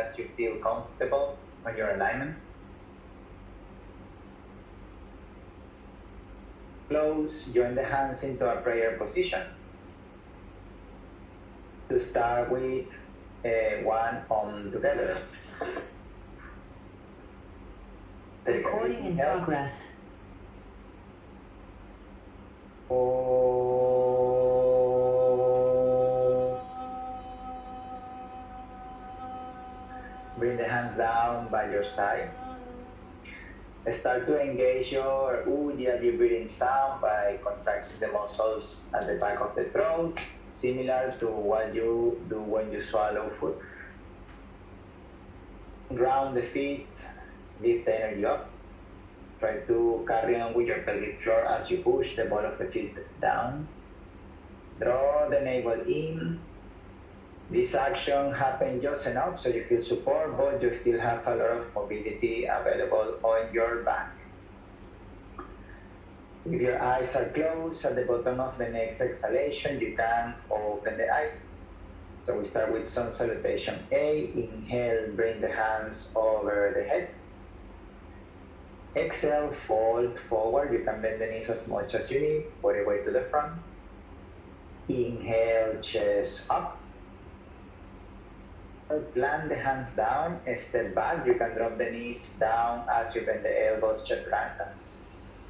as you feel comfortable on your alignment. Close, join the hands into a prayer position. To start with one arm together. Recording in progress. Bring the hands down by your side. Start to engage your Ujjayi breathing sound by contracting the muscles at the back of the throat, similar to what you do when you swallow food. Ground the feet, lift the energy up. Try to carry on with your pelvic floor as you push the ball of the feet down. Draw the navel in. This action happens just enough so you feel support, but you still have a lot of mobility available on your back. If your eyes are closed, at the bottom of the next exhalation, you can open the eyes. So we start with sun salutation A. Inhale, bring the hands over the head. Exhale, fold forward. You can bend the knees as much as you need, body weight to the front. Inhale, chest up. Plant the hands down, step back. You can drop the knees down as you bend the elbows, chaturanga.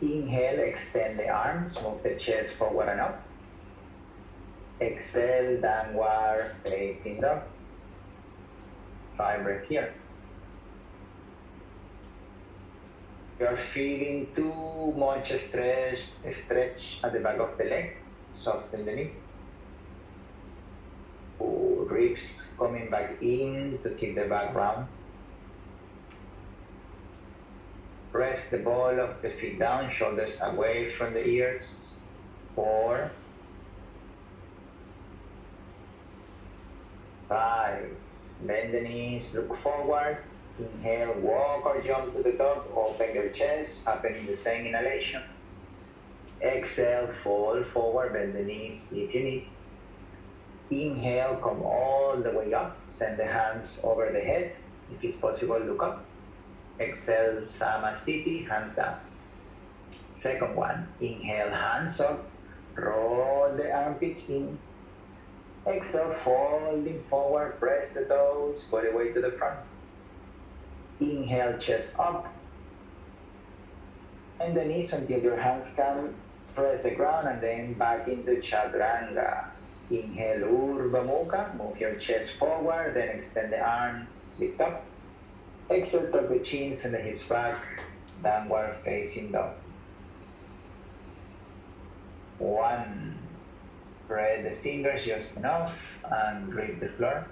Inhale, extend the arms, move the chest forward and up. Exhale, downward facing dog. 5 breaths here. You are feeling too much stretch at the back of the leg. Soften the knees. Ribs coming back in to keep the back round. Press the ball of the feet down, shoulders away from the ears. 4, 5. Bend the knees, look forward. Inhale, walk or jump to the top, open your chest, happen in the same inhalation. Exhale, fall forward, bend the knees, lift your knee. Inhale, come all the way up, send the hands over the head. If it's possible, look up. Exhale, Samastiti, hands down. Second one, inhale, hands up, roll the armpits in. Exhale, folding forward, press the toes, body weight to the front. Inhale, chest up. And the knees until your hands can press the ground and then back into Chaturanga. Inhale, Urdhva Mukha, move your chest forward, then extend the arms, lift up. Exhale, tuck the chins and the hips back, downward facing dog. 1, spread the fingers just enough and grip the floor.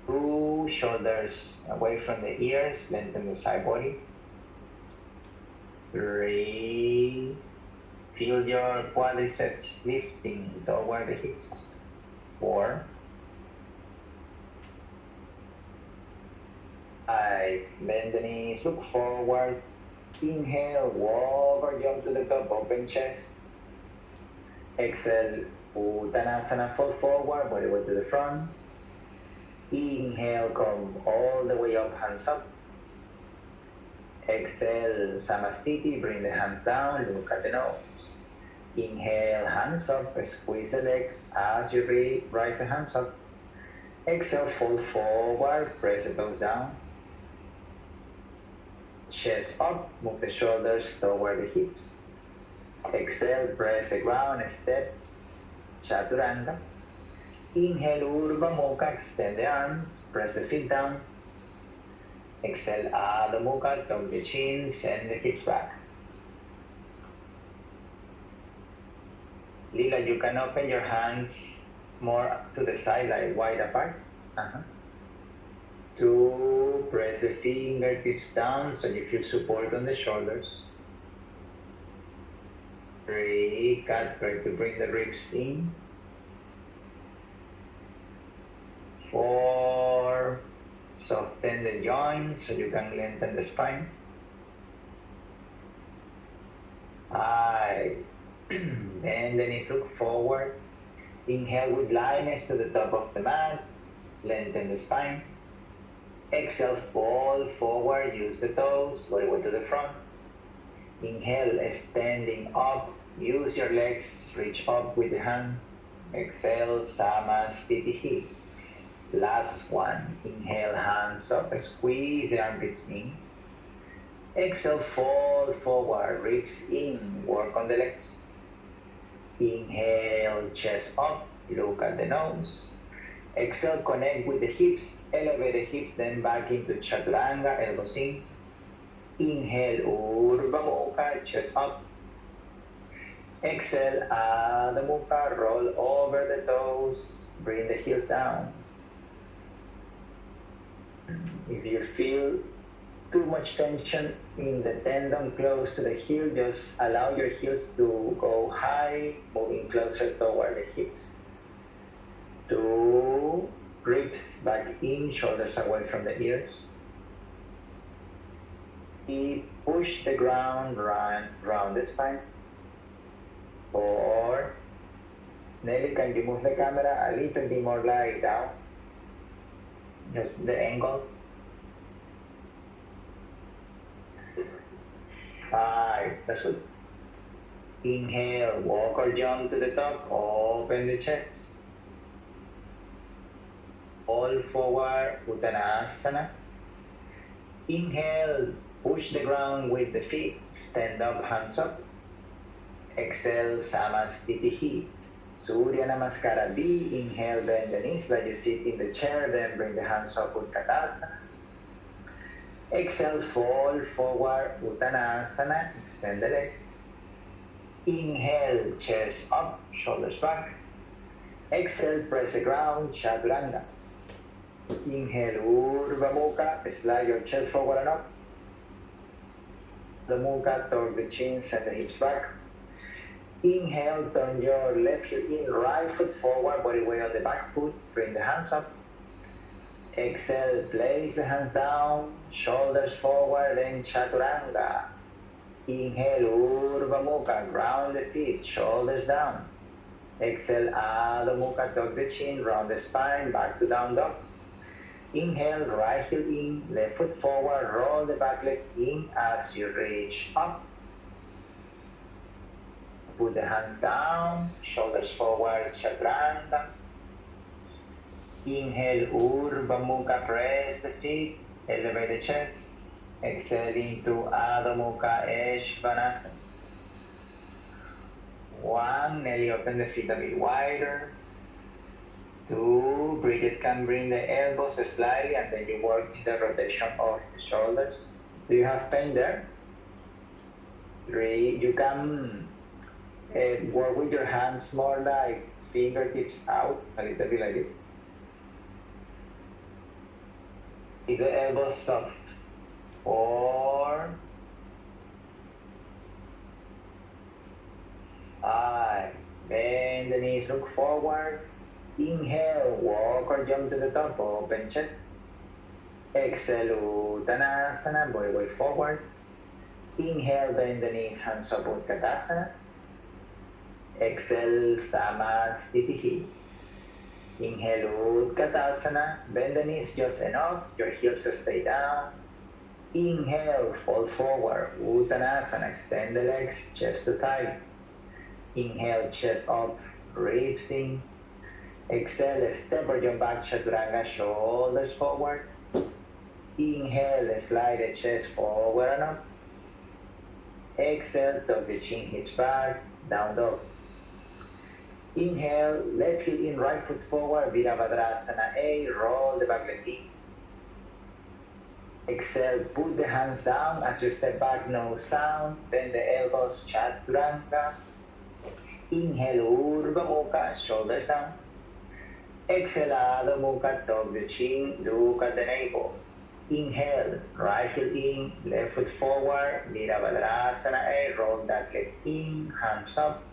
2, shoulders away from the ears, lengthen the side body. 3, feel your quadriceps lifting toward the hips. 4, 5, bend the knees, look forward. Inhale, walk or jump to the top, open chest. Exhale, Uttanasana, fall forward, body weight to the front. Inhale, come all the way up, hands up. Exhale, Samastiti, bring the hands down, look at the nose. Inhale, hands up, squeeze the leg as you breathe, rise the hands up. Exhale, fold forward, press the toes down. Chest up, move the shoulders toward the hips. Exhale, press the ground, step, Chaturanga. Inhale, Urdhva Mukha, extend the arms, press the feet down. Exhale, Adho Mukha, tuck the chin, send the hips back. Lila, you can open your hands more to the side, like wide apart. 2, press the fingertips down so you feel support on the shoulders. 3, cut, try to bring the ribs in. 4, soften the joints so you can lengthen the spine. 5, bend the knees, look forward. Inhale with lightness to the top of the mat. lengthen the spine. Exhale, fall forward, use the toes, body weight to the front. Inhale, standing up, use your legs, reach up with the hands. Exhale, Samasthiti. Last one, inhale, hands up, squeeze the armpits in. Exhale, fall forward, ribs in, work on the legs. Inhale, chest up, look at the nose. Exhale, connect with the hips, elevate the hips, then back into Chaturanga, elbows in. Inhale, Urdhva Mukha, chest up. Exhale, Adho Mukha, roll over the toes, bring the heels down. If you feel too much tension in the tendon close to the heel, just allow your heels to go high, moving closer toward the hips. 2, ribs back in, shoulders away from the ears. Push the ground, round the spine. 4, Nelly, can you move the camera a little bit more light down? Just the angle. 5, that's good. Inhale, walk or jump to the top, open the chest. Fall forward, Uttanasana. Inhale, push the ground with the feet, stand up, hands up. Exhale, Samasthiti. Surya Namaskara B. Inhale, bend the knees like you sit in the chair, then bring the hands up, Utkatasana. Exhale, fall forward, Uttanasana, extend the legs. Inhale, chest up, shoulders back. Exhale, press the ground, Chaturanga. Inhale, Urdhva Mukha, slide your chest forward and up. The Mukha, tuck the chin, send the hips back. Inhale, turn your left heel in, right foot forward, body weight on the back foot, bring the hands up. Exhale, place the hands down, shoulders forward, then Chaturanga. Inhale, Urdhva Mukha, ground the feet, shoulders down. Exhale, Adho Mukha, tuck the chin, round the spine, back to down dog. Inhale, right heel in, left foot forward, roll the back leg in as you reach up. Put the hands down, shoulders forward, Chaturanga. Inhale, Urdhva Mukha, press the feet, elevate the chest. Exhale into Adho Mukha, Svanasana. 1, Nelly, open the feet a bit wider. 2, Bridget can bring the elbows slightly and then you work in the rotation of the shoulders. Do you have pain there? 3, you can work with your hands more like fingertips out, a little bit like this. Keep the elbows soft. 4, 5, bend the knees, look forward. Inhale, walk or jump to the top, open chest. Exhale, Uttanasana, body weight forward. Inhale, bend the knees, hands up, Utkatasana. Exhale, Samasthiti. Inhale, Utkatasana, bend the knees just enough, your heels stay down. Inhale, fall forward, Uttanasana, extend the legs, chest to thighs. Inhale, chest up, ribs in. Exhale, step or jump back, Chaturanga, shoulders forward. Inhale, slide the chest forward and up. Exhale, tuck the chin, hips back, down dog. Inhale, left heel in, right foot forward, Virabhadrasana A, roll the back leg in. Exhale, put the hands down as you step back, no sound, bend the elbows, Chaturanga. Inhale, Urdhva Mukha, shoulders down. Exhale, Adho Mukha, tuck the chin, look at the navel. Inhale, right heel in, left foot forward, Virabhadrasana A, roll that leg in, hands up.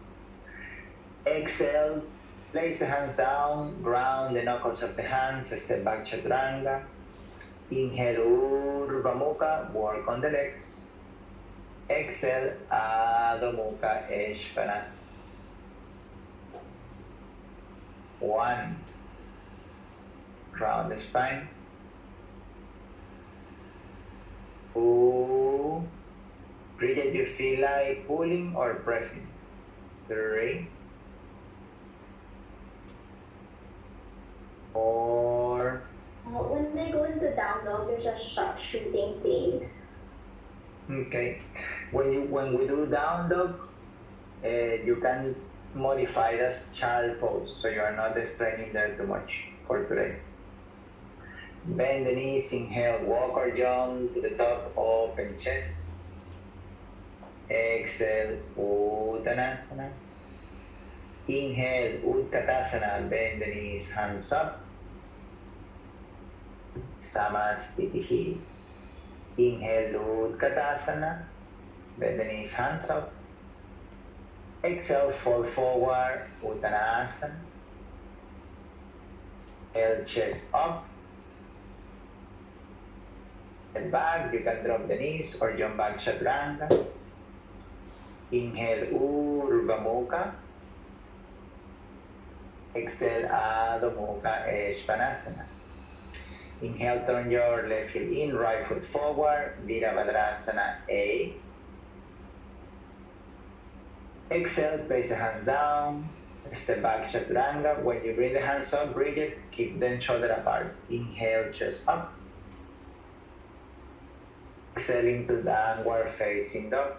Exhale, place the hands down, ground the knuckles of the hands, step back, Chaturanga. Inhale, Urdhva Mukha, work on the legs. Exhale, Adho Mukha, Svanasana. 1, round the spine. 2. Bridget, you feel like pulling or pressing? 3. 4. When they go into down dog, there's a sharp shooting pain. Okay. When we do down dog, you can modify it as child pose, so you are not straining there too much for today. Bend the knees, inhale, walk or jump to the top, open chest. Exhale, Uttanasana. Inhale, Utkatasana, bend the knees, hands up. Samastitihi. Inhale, Utkatasana, bend the knees, hands up. Exhale, fall forward, Uttanasana. Inhale, chest up. And back, you can drop the knees or jump back Chaturanga. Inhale, Urdhva Mukha. Exhale, Adho Mukha, Svanasana. Inhale, turn your left heel in, right foot forward, Virabhadrasana A. Exhale, place the hands down, step back Chaturanga. When you bring the hands up, bridge it, keep them shoulder apart. Inhale, chest up. Exhale into downward facing dog.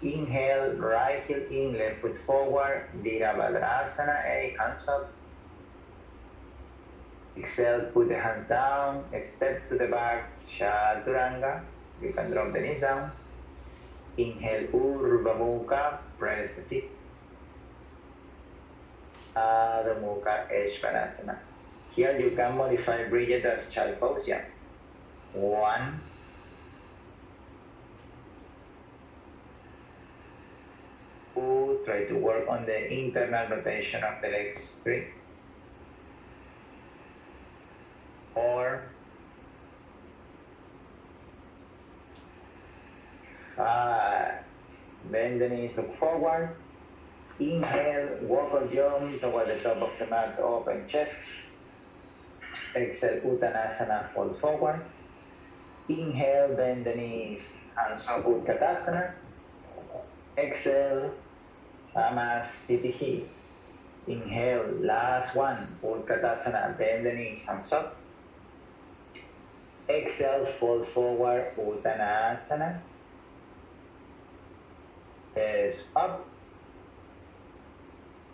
Inhale, right heel in, left foot forward, Virabhadrasana A, hands up. Exhale, put the hands down, step to the back, Chaturanga. You can drop the knees down. Inhale, Urdhva Mukha, press the feet. Adho Mukha, Svanasana. Here you can modify Bridget as child pose, yeah. 1. 2, try to work on the internal rotation of the legs. 3. 4. 5. Bend the knees, look forward. Inhale, walk or jump toward the top of the mat, open chest. Exhale, Uttanasana, fall forward. Inhale, bend the knees, hands up, Utkatasana. Exhale, Samastitihi. Inhale, last one, Utkatasana, bend the knees, hands up. Exhale, fall forward, Uttanasana. Chest up.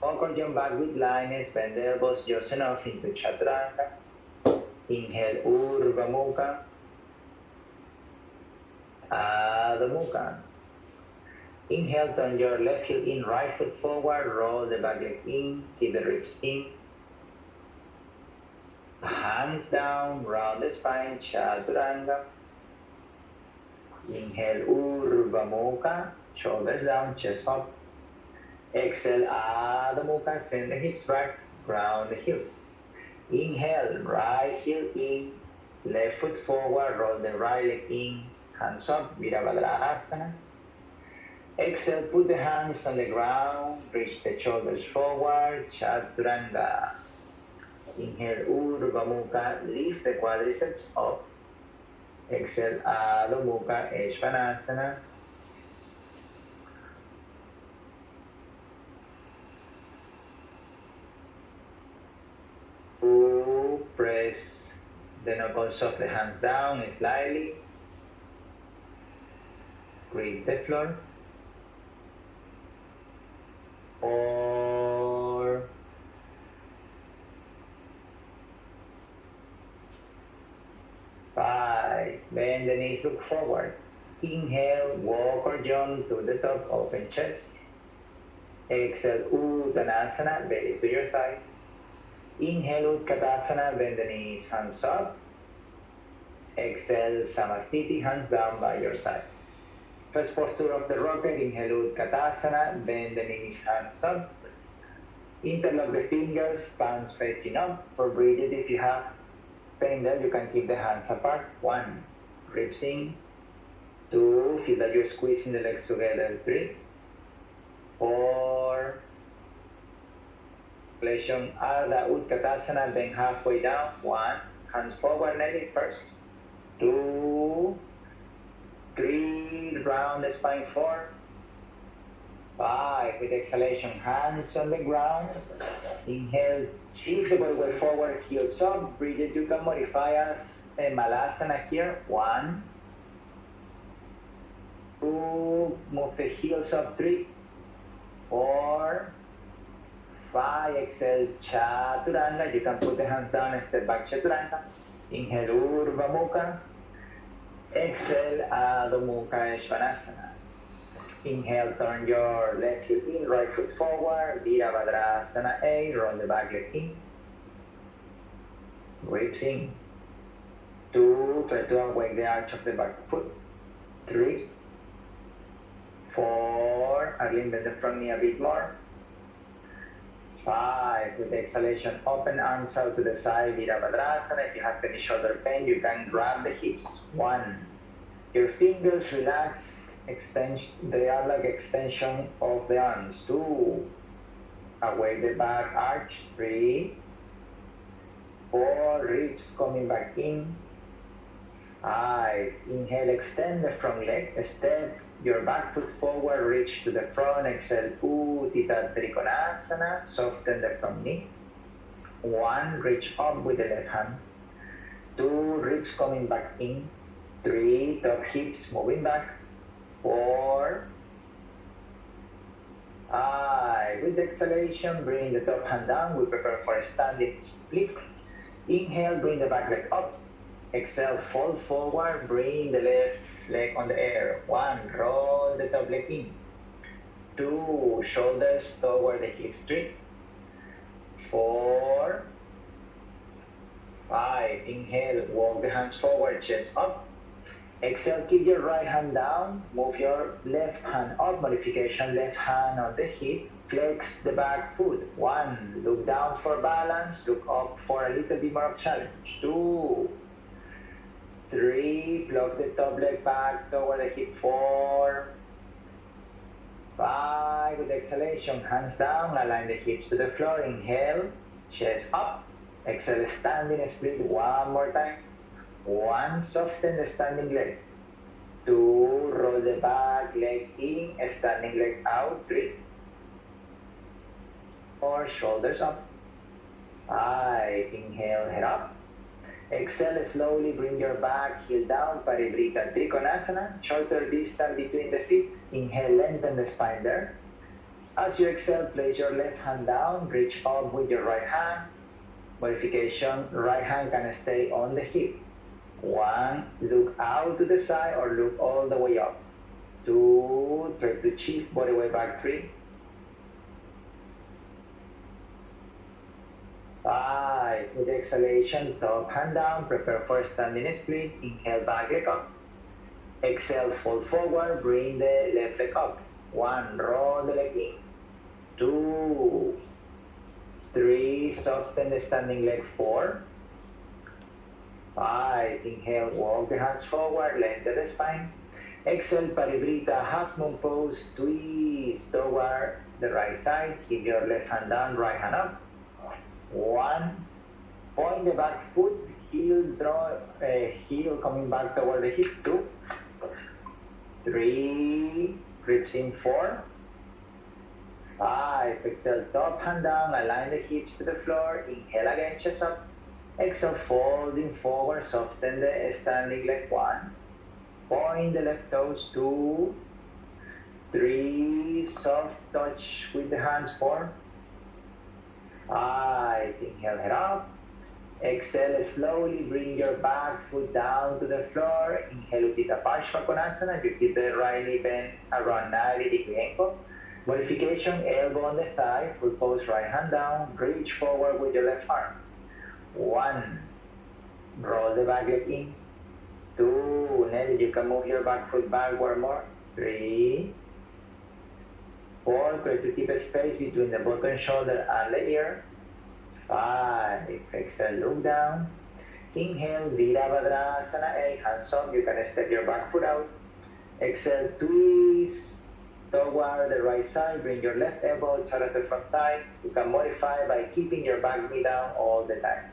Walk or jump back with lightness, bend the elbows just enough into Chaturanga. Inhale, Urdhva Mukha. Adho Mukha. Inhale, turn your left heel in, right foot forward, roll the back leg in, keep the ribs in. Hands down, round the spine, Chaturanga. Inhale, Urdhva Mukha, shoulders down, chest up. Exhale, Adho Mukha, send the hips back, ground the heels. Inhale, right heel in, left foot forward, roll the right leg in, hands up, Virabhadrasana. Exhale, put the hands on the ground, reach the shoulders forward, Chaturanga. Inhale, Urdhva Mukha, lift the quadriceps up. Exhale, Adho Mukha, Svanasana. Press the knuckles of the hands down slightly. Grip the floor. 4. 5. Bend the knees, look forward. Inhale, walk or jump to the top, open chest. Exhale, Uttanasana, belly to your thighs. Inhale, Utkatasana, bend the knees, hands up. Exhale, Samastiti, hands down by your side. First posture of the rocket, inhale, Utkatasana, bend the knees, hands up. Interlock the fingers, palms facing up. For breathing, if you have pain there, you can keep the hands apart. 1, ribs in. 2, feel that you're squeezing the legs together. 3, 4, Flexion Ardha Utkatasana, then halfway down. 1, hands forward, Nelly, first. 2, 3, round the spine, 4. 5, with exhalation, hands on the ground. Inhale, shift the body weight forward, heels up. Breathe it, you can modify as a Malasana here. 1, 2, move the heels up, 3, 4, 5, exhale, Chaturanga. You can put the hands down and step back, Chaturanga. Inhale, Urdhva Mukha. Exhale, Adho Mukha Svanasana. Inhale, turn your left heel in, right foot forward, Virabhadrasana A, roll the back leg in. Ribs in. 2, try to awake the arch of the back foot. 3, 4, Arlene, bend the front knee a bit more. 5, with exhalation, open arms out to the side, Virabhadrasana. If you have any shoulder pain, you can grab the hips. 1, your fingers relax, they are like extension of the arms. 2, awake the back arch. 3, 4, ribs coming back in. 5, inhale, extend the front leg, step your back foot forward, reach to the front, exhale, Utthita Trikonasana, soften the front knee. 1, reach up with the left hand. 2, ribs coming back in. 3, top hips moving back. 4, 5, with exhalation, bring the top hand down. We prepare for a standing split. Inhale, bring the back leg up. Exhale, fold forward, bring the left leg on the air. 1, roll the top leg in. 2, shoulders toward the hips. 3, 4, 5, inhale, walk the hands forward, chest up. Exhale, keep your right hand down, move your left hand up, modification, left hand on the hip, flex the back foot. 1, look down for balance, look up for a little bit more of challenge. 2, 3, block the top leg back toward the hip. 4, 5, with exhalation, hands down, align the hips to the floor. Inhale, chest up. Exhale, standing split. 1 more time. 1, soften the standing leg. 2, roll the back leg in, standing leg out. 3, 4, shoulders up. 5, inhale, head up. Exhale, slowly bring your back heel down, Parivrita Trikonasana, shorter distance between the feet. Inhale, lengthen the spine there. As you exhale, place your left hand down, reach up with your right hand. Modification, right hand can stay on the hip. 1, look out to the side or look all the way up. 2, try to shift body weight back. 3, 5, with exhalation, top hand down, prepare for standing split. Inhale, back leg up. Exhale, fold forward, bring the left leg up. 1, roll the leg in. 2, 3, soften the standing leg. 4, 5, inhale, walk the hands forward, lengthen the spine. Exhale, Parivrita, half moon pose, twist toward the right side. Keep your left hand down, right hand up. 1, point the back foot, heel coming back toward the hip. 2, 3, ribs in. 4, 5, exhale, top hand down, align the hips to the floor. Inhale again, chest up. Exhale, folding forward, soften the standing leg. 1, point the left toes. 2, 3, soft touch with the hands. 4, 5, inhale, head up. Exhale, slowly bring your back foot down to the floor. Inhale, Utthita Parshvakonasana. You keep the right knee bent around 90-degree ankle. Modification, elbow on the thigh, full pose, right hand down. Reach forward with your left arm. 1, roll the back leg in. 2, Nelly, you can move your back foot backward more. 3, 4, try to keep a space between the bottom shoulder and the ear. 5, exhale, look down. Inhale, Virabhadrasana A, hands up, you can step your back foot out. Exhale, twist. toward the right side, bring your left elbow outside of the front thigh. You can modify by keeping your back knee down all the time.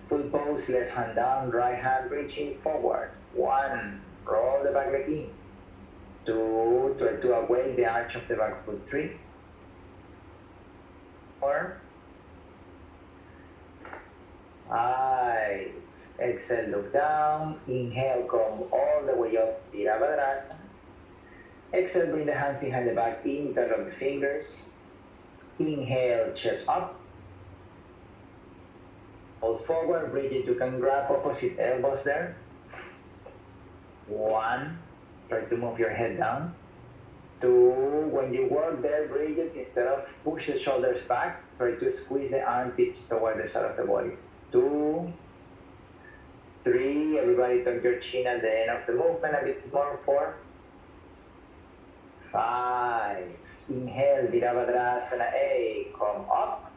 Full pose, left hand down, right hand reaching forward. 1, roll the back leg in. 2, try to await the arch of the back foot. 3, 4, 5. Exhale, look down. Inhale, come all the way up, Virabhadrasana. Exhale, bring the hands behind the back, interlock the fingers. Inhale, chest up. Hold forward, Bridget, you can grab opposite elbows there. 1, try to move your head down. 2, when you work there, Bridget, instead of push the shoulders back, try to squeeze the armpits toward the side of the body. 2, 3, everybody tuck your chin at the end of the movement a bit more. 4, 5, inhale, Virabhadrasana, 8, come up.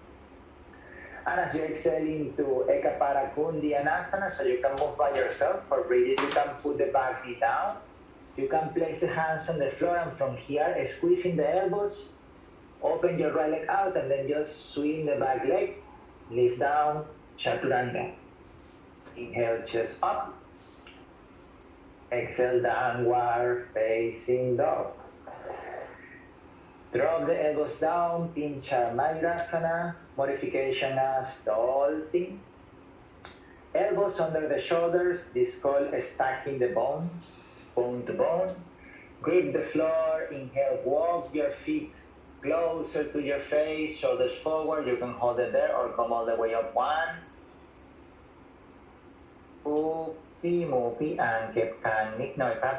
And as you exhale into Ekapara Kundyanasana, so you can move by yourself. For breathing, you can put the back knee down. You can place the hands on the floor, and from here, squeezing the elbows, open your right leg out, and then just swing the back leg, knees down, Chaturanga. Inhale, chest up. Exhale, downward facing dog. Drop the elbows down, Pincha Mayurasana, modification as dolphin. Elbows under the shoulders, this is called stacking the bones, bone to bone. Grip the floor, inhale, walk your feet closer to your face, shoulders forward, you can hold it there or come all the way up. 1, Mupi, and เก็บคางนิดหน่อยครับ.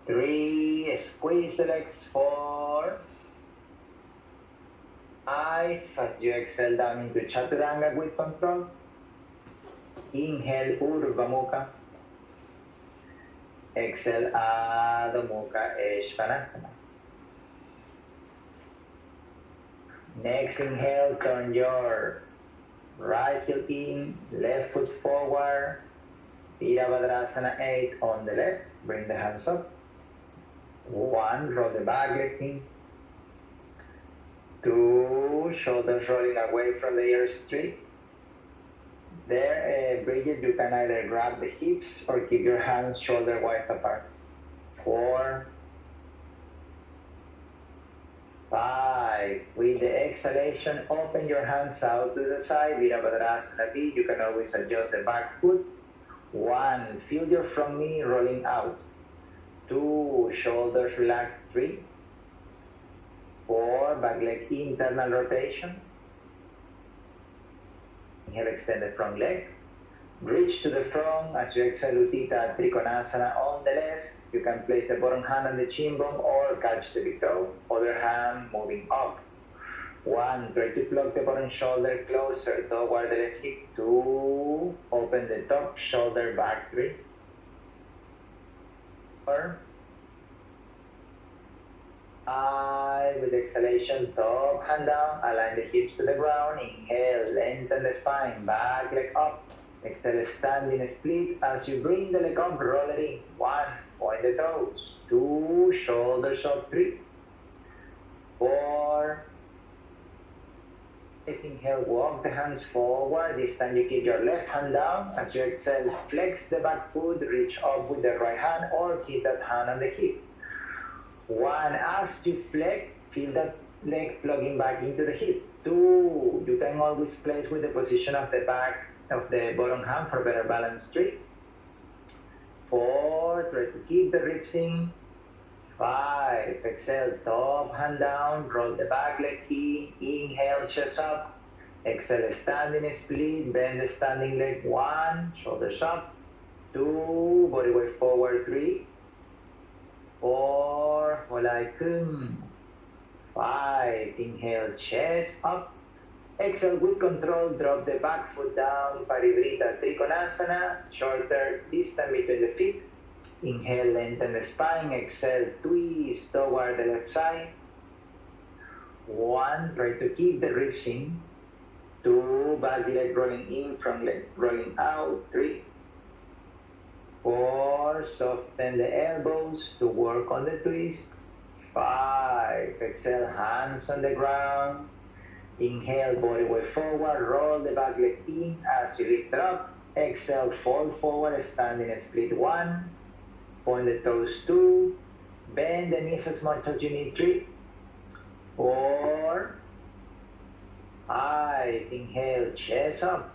3, squeeze the legs. 4, 5, as you exhale down into Chaturanga with control. Inhale, Urdhva Mukha. Exhale, Adho Mukha Svanasana. Next inhale, turn your right heel in, left foot forward. Virabhadrasana 8 on the left. Bring the hands up. 1, roll the back leg in. 2, shoulders rolling away from the ears. 3. There, Bridget, you can either grab the hips or keep your hands shoulder wide apart. 4, 5. With the exhalation, open your hands out to the side. Virabhadrasana B. You can always adjust the back foot. 1, feel your front knee rolling out. 2, shoulders relaxed. 3, 4, back leg internal rotation. Inhale, extend the front leg. Reach to the front as you exhale, Utthita Trikonasana on the left. You can place the bottom hand on the chin bone or catch the big toe. Other hand moving up. 1, try to plug the bottom shoulder closer toward the left hip. 2, open the top shoulder back. 3, 4, 5, with exhalation, top hand down, align the hips to the ground. Inhale, lengthen the spine, back leg up. Exhale, standing split. As you bring the leg up, roll it in. 1, point the toes. 2, shoulders up. 3, 4, inhale, walk the hands forward. This time you keep your left hand down. As you exhale, flex the back foot, reach up with the right hand or keep that hand on the hip. 1, as you flex, feel that leg plugging back into the hip. 2, you can always place with the position of the back of the bottom hand for better balance. 3, 4, try to keep the ribs in. 5, exhale, top hand down, roll the back leg in, inhale, chest up. Exhale, standing split, bend the standing leg. 1, shoulders up. 2, body weight forward. 3, 4, Holai Kung. 5, inhale, chest up. Exhale with control, drop the back foot down, Parivrita Trikonasana, shorter distance between the feet. Inhale, lengthen the spine. Exhale, twist toward the left side. 1, try to keep the ribs in. 2, back leg rolling in, front leg rolling out. 3, 4, soften the elbows to work on the twist. 5. Exhale, hands on the ground. Inhale, body weight forward, roll the back leg in as you lift up. Exhale, fold forward, standing split 1. Point the toes 2. Bend the knees as much as you need 3. 4. 5. Inhale, chest up.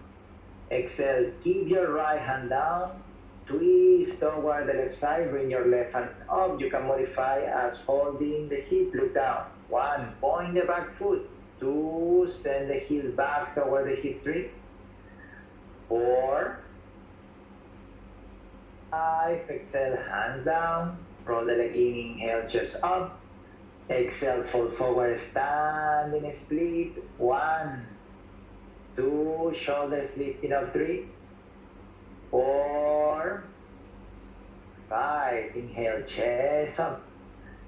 Exhale, keep your right hand down. Twist toward the left side, bring your left hand up. You can modify as holding the hip, look down. 1, point the back foot. 2, send the heel back toward the hip. 3, 4, 5, exhale, hands down. Roll the leg in, inhale, chest up. Exhale, fold forward, standing split. 1, 2, shoulders lifting up. 3, 4, 5. Inhale, chest up.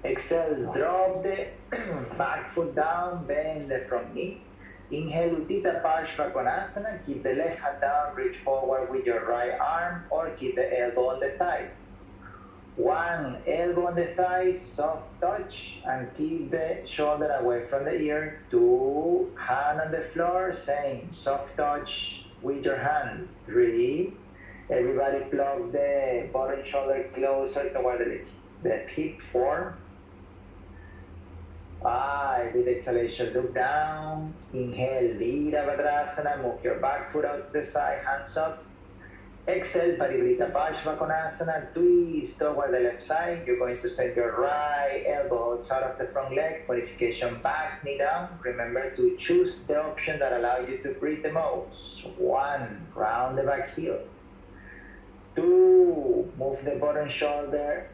Exhale, drop the back foot down, bend the front knee. Inhale, Uttita Parshva Konasana. Keep the left hand down, reach forward with your right arm or keep the elbow on the thighs. 1, elbow on the thighs, soft touch, and keep the shoulder away from the ear. 2, hand on the floor, same, soft touch with your hand. 3, everybody plug the bottom shoulder closer toward the hip. 4, 5, with exhalation, look down. Inhale, Virabhadrasana, move your back foot out to the side, hands up. Exhale, Parivrita Parshva Konasana, twist toward the left side. You're going to send your right elbow outside of the front leg, modification back, knee down. Remember to choose the option that allows you to breathe the most. 1, round the back heel. 2, move the bottom shoulder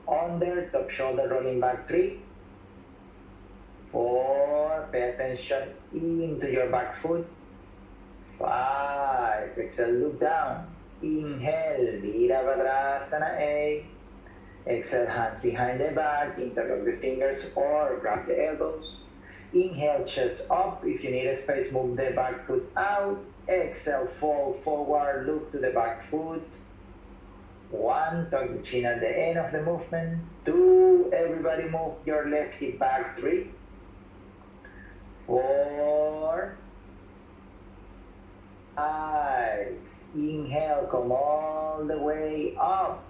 under, top shoulder rolling back. 3, 4, pay attention into your back foot. 5, exhale, look down. Inhale, Virabhadrasana 8. Exhale, hands behind the back, interlock the fingers or grab the elbows. Inhale, chest up. If you need a space, move the back foot out. Exhale, fold forward, look to the back foot. 1, tuck the chin at the end of the movement. 2, everybody move your left hip back. 3, 4, 5. Inhale, come all the way up.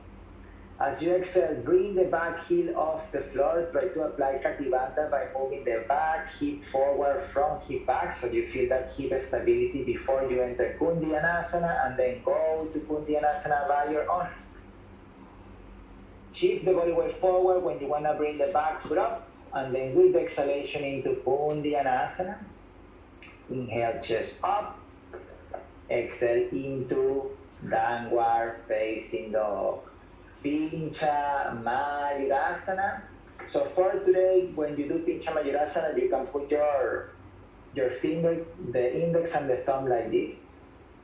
As you exhale, bring the back heel off the floor. Try to apply Katibandha by moving the back hip forward, front hip back, so you feel that hip stability before you enter Kundyanasana, and then go to Kundyanasana by your own. Shift the body weight forward when you want to bring the back foot up, and then with the exhalation into Kundyanasana. Inhale, chest up. Exhale into downward facing dog. Pincha Mayurasana. So for today, when you do Pincha Mayurasana, you can put your finger, the index and the thumb like this.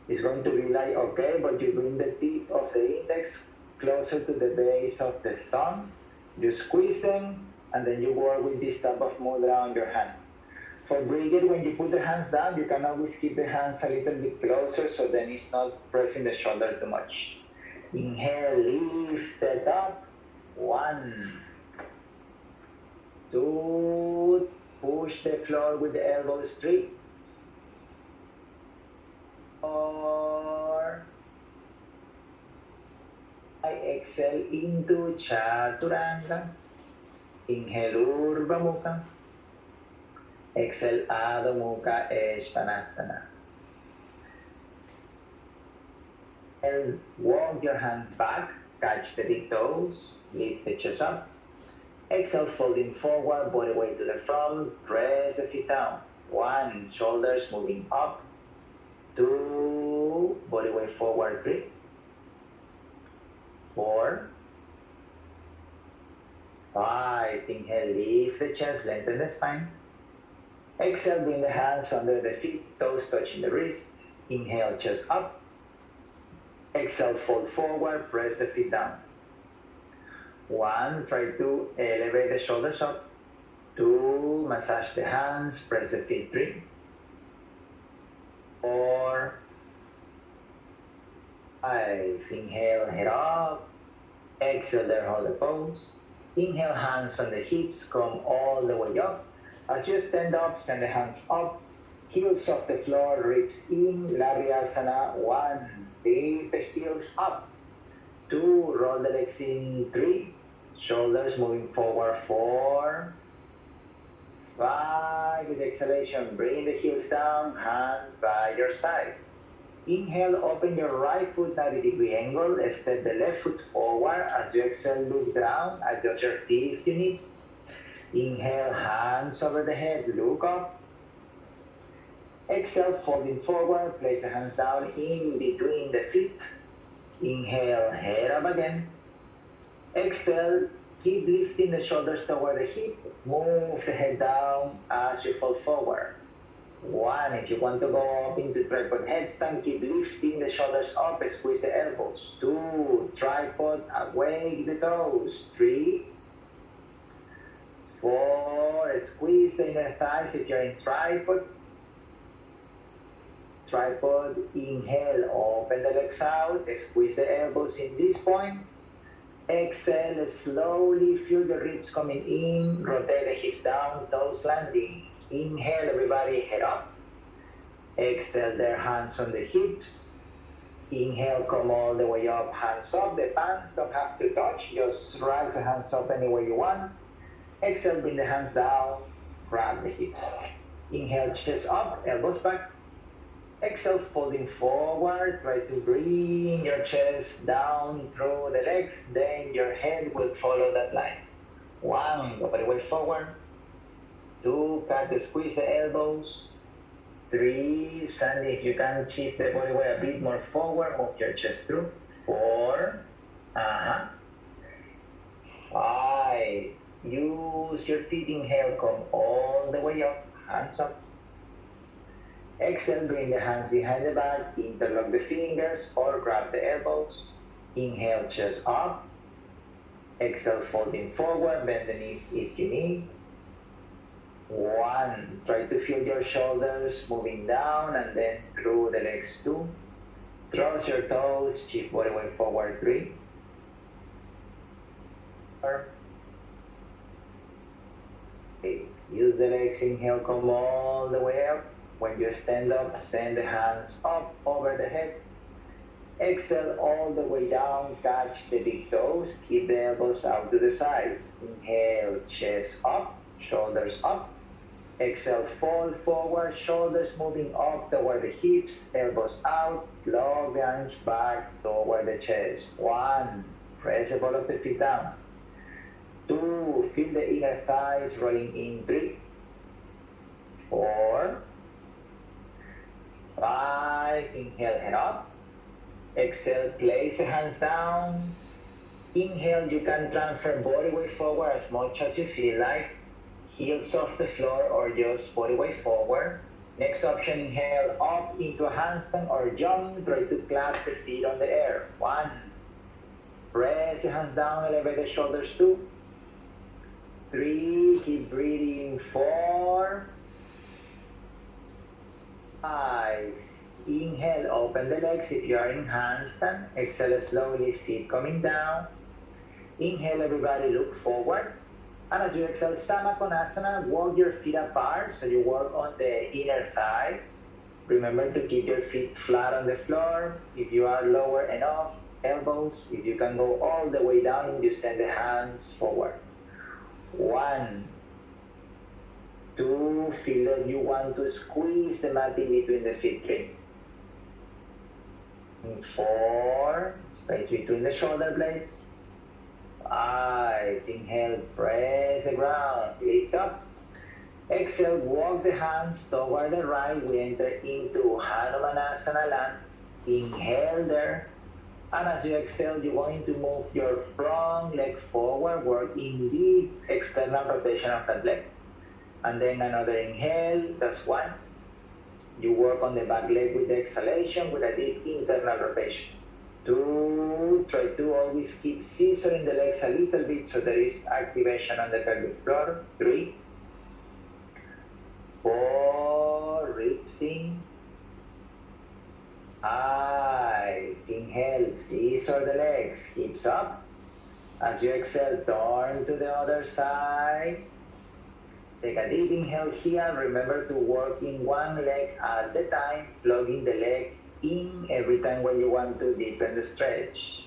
It's going to be like, okay, but you bring the tip of the index closer to the base of the thumb. You squeeze them, and then you work with this type of mudra on your hands. For Brigid, when you put the hands down, you can always keep the hands a little bit closer so then it's not pressing the shoulder too much. Inhale, lift it up. 1, 2, push the floor with the elbows. 3, 4, I exhale into Chaturanga. Inhale, Urdhva Mukha. Exhale, Adho Mukha Svanasana. And walk your hands back, catch the big toes, lift the chest up. Exhale, folding forward, body weight to the front, press the feet down. 1, shoulders moving up. 2, body weight forward. 3, 4, 5. Inhale, lift the chest, lengthen the spine. Exhale, bring the hands under the feet, toes touching the wrist. Inhale, chest up. Exhale, fold forward, press the feet down. 1, try to elevate the shoulders up. 2, massage the hands, press the feet. 3, 4, 5. Inhale, head up. Exhale, there, hold the pose. Inhale, hands on the hips, come all the way up. As you stand up, send the hands up. Heels off the floor, ribs in, Laryasana. 1, lift the heels up. 2, roll the legs in. 3, shoulders moving forward. 4, 5, with exhalation, bring the heels down, hands by your side. Inhale, open your right foot 90-degree angle, step the left foot forward. As you exhale, look down, adjust your feet if you need. Inhale, hands over the head, look up. Exhale, folding forward, place the hands down in between the feet. Inhale, head up again. Exhale, keep lifting the shoulders toward the hip. Move the head down as you fall forward. 1, if you want to go up into tripod headstand, keep lifting the shoulders up, squeeze the elbows. 2, tripod, awake the toes. 3, 4, squeeze the inner thighs if you're in tripod. Tripod, inhale, open the legs out, squeeze the elbows in this point. Exhale, slowly feel the ribs coming in, rotate the hips down, toes landing. Inhale, everybody, head up. Exhale, their hands on the hips. Inhale, come all the way up, hands up. The palms don't have to touch, just rise the hands up any way you want. Exhale, bring the hands down, grab the hips. Inhale, chest up, elbows back. Exhale, folding forward, try to bring your chest down through the legs, then your head will follow that line. 1, body weight forward. 2, cut the squeeze the elbows. 3, Sandy, if you can shift the body weight a bit more forward, move your chest through. 4, 5, use your feet, inhale, come all the way up, hands up. Exhale, bring the hands behind the back, interlock the fingers or grab the elbows. Inhale, chest up. Exhale, folding forward, bend the knees if you need. 1, try to feel your shoulders moving down and then through the legs. 2, cross your toes, shift body weight forward. 3, 4, 8. Use the legs, inhale, come all the way up. When you stand up, send the hands up over the head. Exhale all the way down, catch the big toes, keep the elbows out to the side. Inhale, chest up, shoulders up. Exhale, fall forward, shoulders moving up toward the hips, elbows out, lock the arms back toward the chest. 1, press the ball of the feet down. 2, feel the inner thighs rolling in. 3, 4, 5, inhale, head up. Exhale, place the hands down. Inhale, you can transfer body weight forward as much as you feel like. Heels off the floor or just body weight forward. Next option, inhale up into a handstand or jump. Try to clasp the feet on the air. 1, press the hands down, elevate the shoulders. 2, 3, keep breathing. 4, 5, inhale, open the legs if you are in handstand. Exhale slowly, feet coming down. Inhale, everybody, look forward. And as you exhale, Samakonasana, walk your feet apart so you work on the inner thighs. Remember to keep your feet flat on the floor. If you are lower enough, elbows. If you can go all the way down, you send the hands forward. 1, 2, feel that you want to squeeze the mat in between the feet. 3, 4, space between the shoulder blades. 5, inhale, press the ground, lift up. Exhale, walk the hands toward the right. We enter into Hanumanasana land. Inhale there. And as you exhale, you're going to move your front leg forward, work in deep external rotation of that leg. And then another inhale, that's 1. You work on the back leg with the exhalation with a deep internal rotation. 2, try to always keep scissoring the legs a little bit so there is activation on the pelvic floor. 3, 4, ribs in. 5, inhale, scissor the legs, hips up. As you exhale, turn to the other side. Take a deep inhale here. Remember to work in one leg at the time, plugging the leg in every time when you want to deepen the stretch.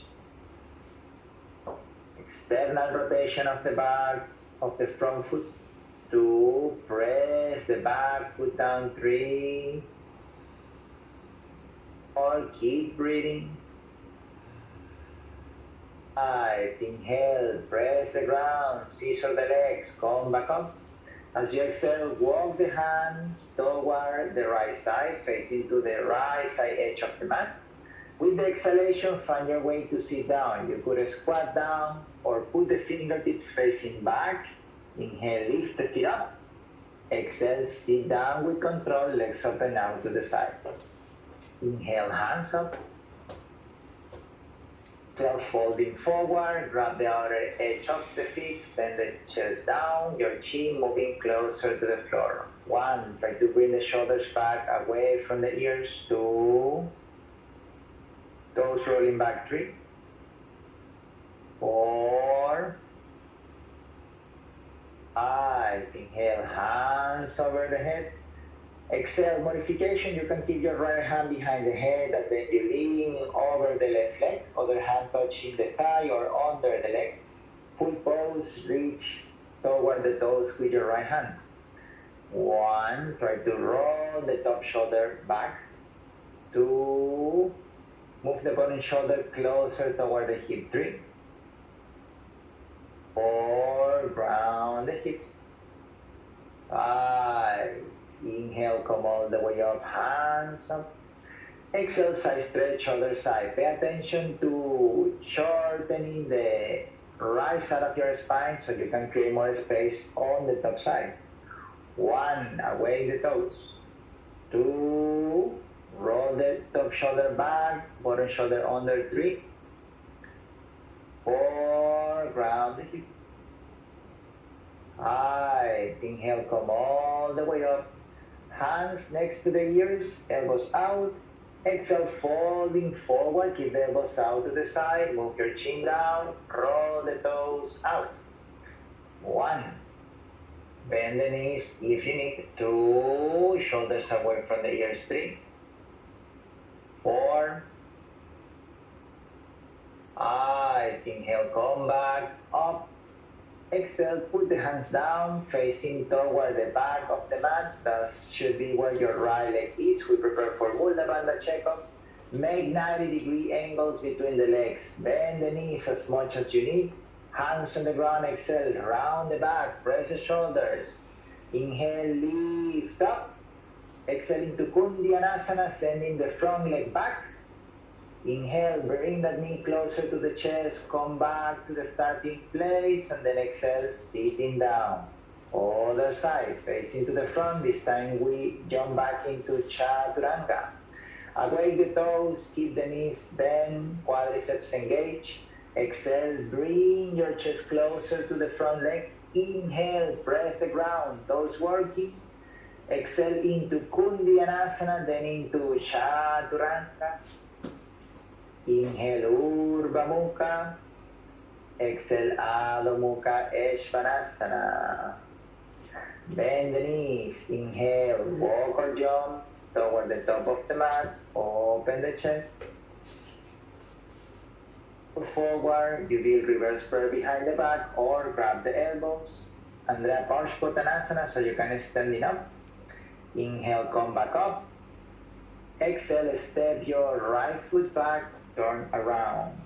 External rotation of the back of the front foot. 2, press the back foot down. 3, 4, keep breathing. 5, inhale, press the ground, scissor the legs, come back up. As you exhale, walk the hands toward the right side, facing to the right side edge of the mat. With the exhalation, find your way to sit down. You could squat down or put the fingertips facing back. Inhale, lift the feet up. Exhale, sit down with control, legs open out to the side. Inhale, hands up. Exhale, folding forward, grab the outer edge of the feet, send the chest down, your chin moving closer to the floor. 1, try to bring the shoulders back away from the ears. 2, toes rolling back. 3, 4, 5, inhale, hands over the head. Exhale, modification, you can keep your right hand behind the head and then you lean over the left leg, other hand touching the thigh or under the leg. Full pose, reach toward the toes with your right hand. 1, try to roll the top shoulder back. 2, move the bottom shoulder closer toward the hip. 3, 4, ground the hips. 5, inhale, come all the way up, hands up. Exhale, side stretch, other side. Pay attention to shortening the right side of your spine so you can create more space on the top side. 1, away the toes. 2, roll the top shoulder back, bottom shoulder under. 3, 4, ground the hips. 5, inhale, come all the way up. Hands next to the ears, elbows out. Exhale, folding forward, keep the elbows out to the side, move your chin down, roll the toes out. 1, bend the knees if you need. 2, shoulders away from the ears. 3, 4, 5, inhale, come back up. Exhale, put the hands down, facing toward the back of the mat. That should be where your right leg is. We prepare for Mula Bandha checkup. Make 90-degree angles between the legs. Bend the knees as much as you need. Hands on the ground, exhale, round the back, press the shoulders. Inhale, lift up. Exhale into Kundyanasana, sending the front leg back. Inhale, bring that knee closer to the chest, come back to the starting place, and then exhale, sitting down. Other side, facing to the front. This time we jump back into Chaturanga. Awake the toes, keep the knees bent, quadriceps engaged. Exhale, bring your chest closer to the front leg. Inhale, press the ground, toes working. Exhale into Kundyanasana, then into Chaturanga. Inhale, Urdhva Mukha. Exhale, Adho Mukha, Svanasana. Bend the knees. Inhale, walk or jump toward the top of the mat. Open the chest. Forward, you will reverse prayer behind the back or grab the elbows. Andrea Parshvottanasana, so you can stand up. Inhale, come back up. Exhale, step your right foot back, turn around.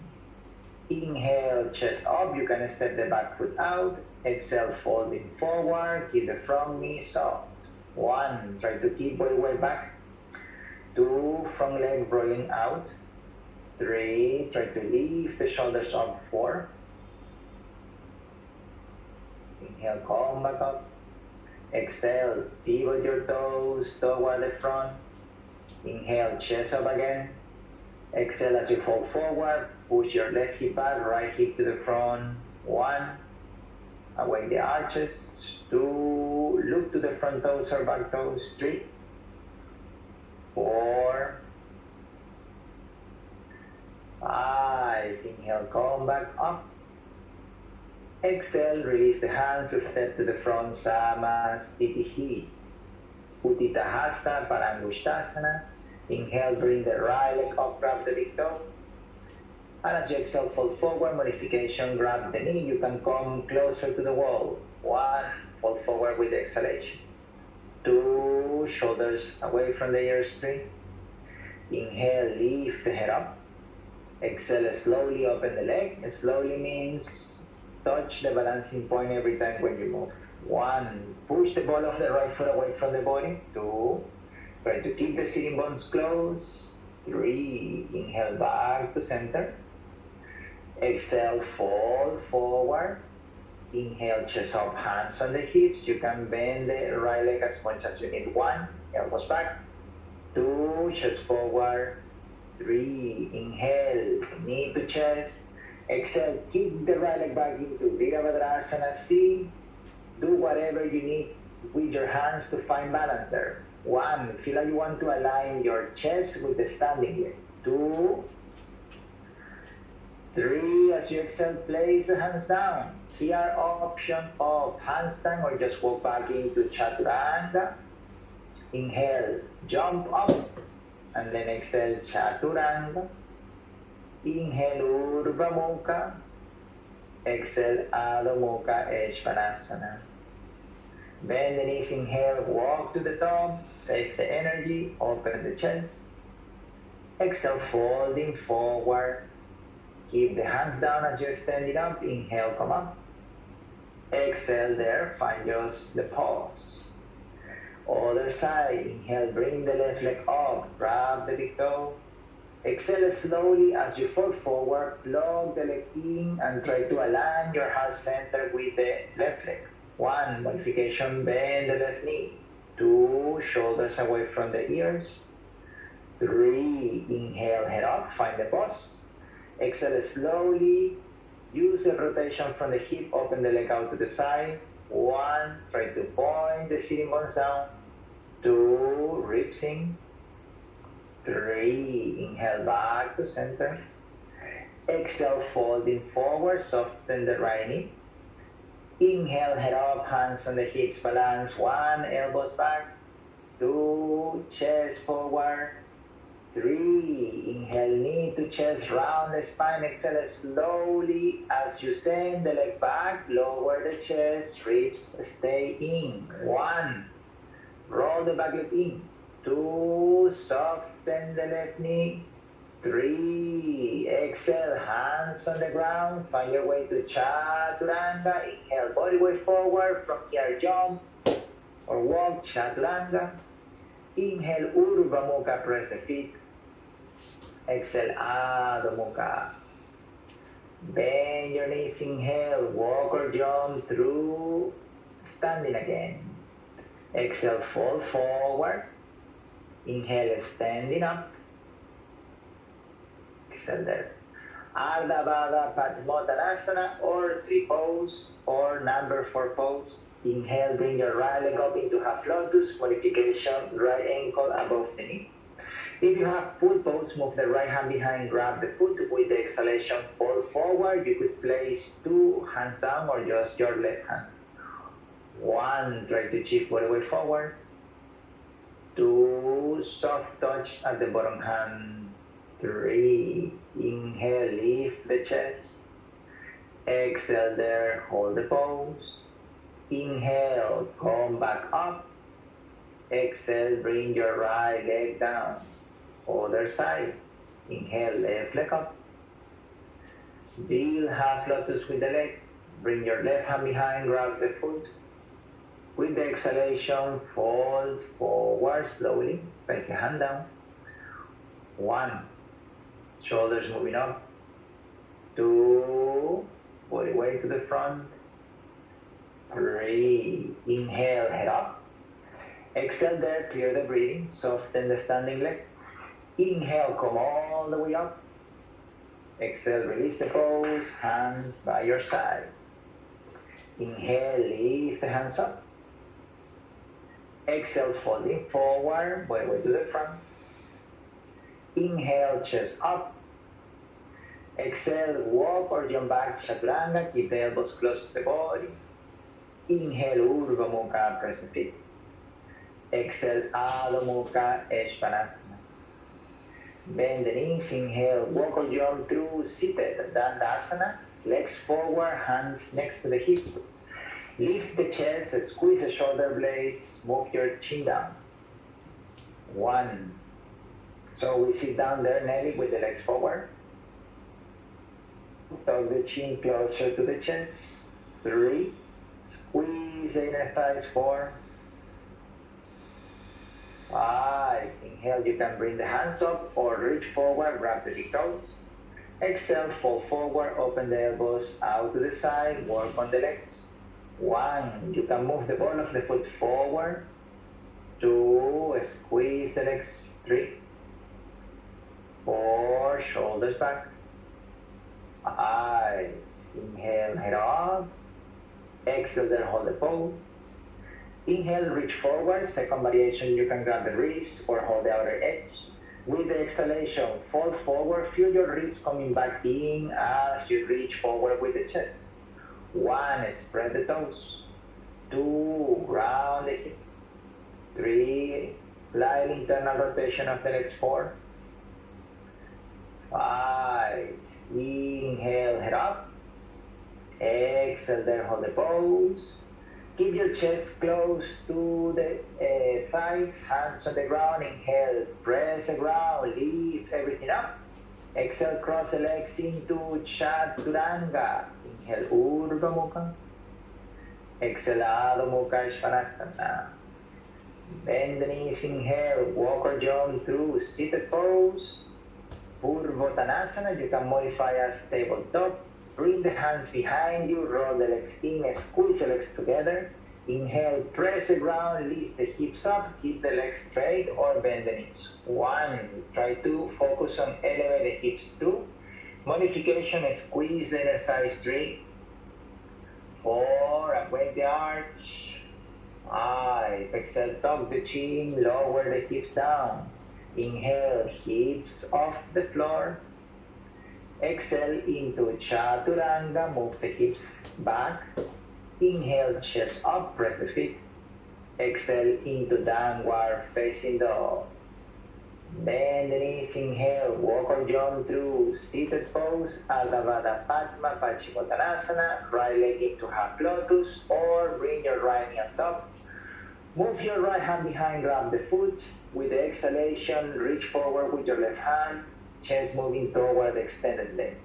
Inhale, chest up, you can step the back foot out. Exhale, folding forward, keep the front knee soft. 1, try to keep body weight back. 2, front leg rolling out. 3, try to lift the shoulders up. 4. Inhale, come back up. Exhale, pivot your toes toward the front. Inhale, chest up again. Exhale as you fall forward, push your left hip back, right hip to the front. 1, awake the arches. 2, look to the front toes or back toes. 3, 4, 5, inhale, come back up. Exhale, release the hands, step to the front, Samastitihi. Utthita Hasta, Parangushtasana. Inhale, bring the right leg up, grab the big toe. And as you exhale, fold forward, modification, grab the knee. You can come closer to the wall. 1, fold forward with the exhalation. 2, shoulders away from the ears. 3. Inhale, lift the head up. Exhale, slowly open the leg. Slowly means touch the balancing point every time when you move. 1, push the ball of the right foot away from the body. 2, try to keep the sitting bones closed. 3, inhale back to center. Exhale, fold forward. Inhale, chest up, hands on the hips. You can bend the right leg as much as you need. 1, elbows back. 2, chest forward. 3, inhale, knee to chest. Exhale, kick the right leg back into Virabhadrasana C. Do whatever you need with your hands to find balance there. 1, feel like you want to align your chest with the standing leg. 2, 3, as you exhale, place the hands down. Here, option of handstand or just walk back into Chaturanga. Inhale, jump up, and then exhale, Chaturanga. Inhale, Urdhva Mukha. Exhale, Adho Mukha, Svanasana. Bend the knees, inhale, walk to the top, save the energy, open the chest. Exhale, folding forward. Keep the hands down as you're standing up. Inhale, come up. Exhale there, find just the pause. Other side, inhale, bring the left leg up, grab the big toe. Exhale slowly as you fold forward, plug the leg in and try to align your heart center with the left leg. 1, modification, bend the left knee. 2, shoulders away from the ears. 3, inhale, head up, find the pause. Exhale slowly, use the rotation from the hip, open the leg out to the side. 1, try to point the sitting bones down. 2, ribs in. 3, inhale back to center. Exhale, folding forward, soften the right knee. Inhale, head up, hands on the hips, balance. 1, elbows back. 2, chest forward. 3, inhale, knee to chest, round the spine. Exhale slowly as you send the leg back, lower the chest, ribs stay in. 1, roll the back leg in. 2, soften the left knee. 3, exhale, hands on the ground, find your way to Chaturanga. Inhale, body weight forward, from here jump or walk, Chaturanga. Inhale, Urdhva Mukha, press the feet. Exhale, Adho Mukha. Bend your knees, inhale, walk or jump through standing again. Exhale, fold forward. Inhale, standing up. Exhale there. Ardha Baddha Padmottanasana or tree pose or number 4 pose. Inhale, bring your right leg up into half lotus, modification, right ankle above the knee. If you have full pose, move the right hand behind, grab the foot. With the exhalation, fold forward. You could place 2 hands down or just your left hand. 1, try to shift body weight forward. 2, soft touch at the bottom hand. 3, inhale, lift the chest. Exhale there, hold the pose. Inhale, come back up. Exhale, bring your right leg down. Other side. Inhale, left leg up. Build half lotus with the leg. Bring your left hand behind, grab the foot. With the exhalation, fold forward slowly. Place the hand down. 1, shoulders moving up. 2, body weight to the front. 3, inhale, head up. Exhale there, clear the breathing, soften the standing leg. Inhale, come all the way up. Exhale, release the pose, hands by your side. Inhale, lift the hands up. Exhale, folding forward, body weight to the front. Inhale, chest up. Exhale, walk or jump back, chaturanga. Keep the elbows close to the body. Inhale, Urdhva Mukha, press the feet. Exhale, Adho Mukha, Svanasana. Bend the knees, inhale, walk or jump through seated Dandasana. Legs forward, hands next to the hips. Lift the chest, squeeze the shoulder blades, move your chin down. 1. So we sit down there, Nelly, with the legs forward. Tuck the chin closer to the chest. 3. Squeeze the inner thighs. 4. 5. Inhale, you can bring the hands up or reach forward, grab the big toes. Exhale, fall forward, open the elbows out to the side, work on the legs. 1. You can move the ball of the foot forward. 2. Squeeze the legs. 3. 4. Shoulders back. 5. Inhale, head up. Exhale, there, hold the pose. Inhale, reach forward. Second variation, you can grab the wrist or hold the outer edge. With the exhalation, fall forward. Feel your ribs coming back in as you reach forward with the chest. 1. Spread the toes. 2. Round the hips. 3. Slight internal rotation of the legs. 4. 5. Inhale, head up. Exhale, there, hold the pose. Keep your chest close to the thighs, hands on the ground. Inhale, press the ground, lift everything up. Exhale, cross the legs into Chaturanga. Inhale, Urdhva Mukha. Exhale, Adho Mukha, Svanasana. Bend the knees, inhale, walk or jump through seated pose. Purvottanasana, you can modify as tabletop. Bring the hands behind you, roll the legs in, squeeze the legs together. Inhale, press the ground, lift the hips up, keep the legs straight or bend the knees. 1. Try to focus on elevate the hips. 2. Modification, squeeze the inner thighs. 3. 4. Awake the arch. 5. Exhale, tuck the chin, lower the hips down. Inhale, hips off the floor. Exhale into Chaturanga, move the hips back. Inhale, chest up, press the feet. Exhale into Downward Facing Dog. Bend the knees, inhale, walk or jump through seated pose, Ardha Vada Padma, Paschimottanasana, right leg into half lotus, or bring your right knee on top. Move your right hand behind, grab the foot. With the exhalation, reach forward with your left hand, chest moving toward the extended leg.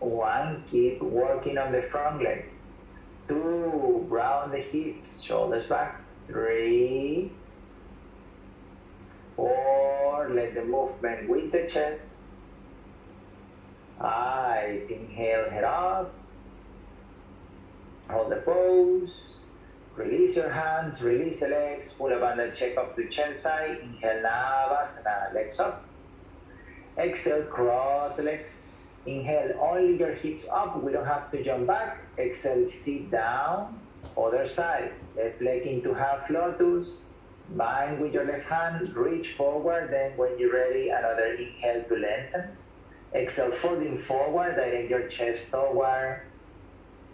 1. Keep working on the front leg. 2. Round the hips, shoulders back. 3. 4. Let the movement with the chest. 5. Inhale, head up. Hold the pose. Release your hands, release the legs, pull a banded check up to chin side. Inhale, Navasana, legs up. Exhale, cross the legs. Inhale, only your hips up. We don't have to jump back. Exhale, sit down. Other side. Left leg into half lotus. Bind with your left hand. Reach forward. Then when you're ready, another inhale to lengthen. Exhale, folding forward. Direct your chest toward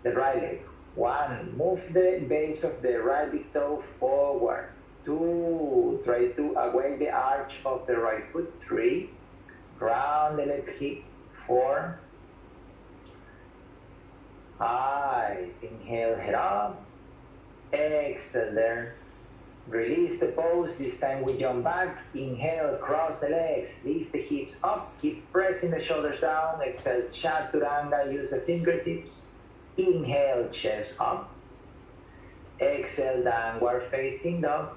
the right leg. 1. Move the base of the right big toe forward. 2. Try to awake the arch of the right foot. 3. Round the leg hip. 4. 5. Inhale, head up. Exhale there. Release the pose. This time we jump back. Inhale, cross the legs. Lift the hips up. Keep pressing the shoulders down. Exhale, Chaturanga. Use the fingertips. Inhale, chest up. Exhale, Downward Facing Dog.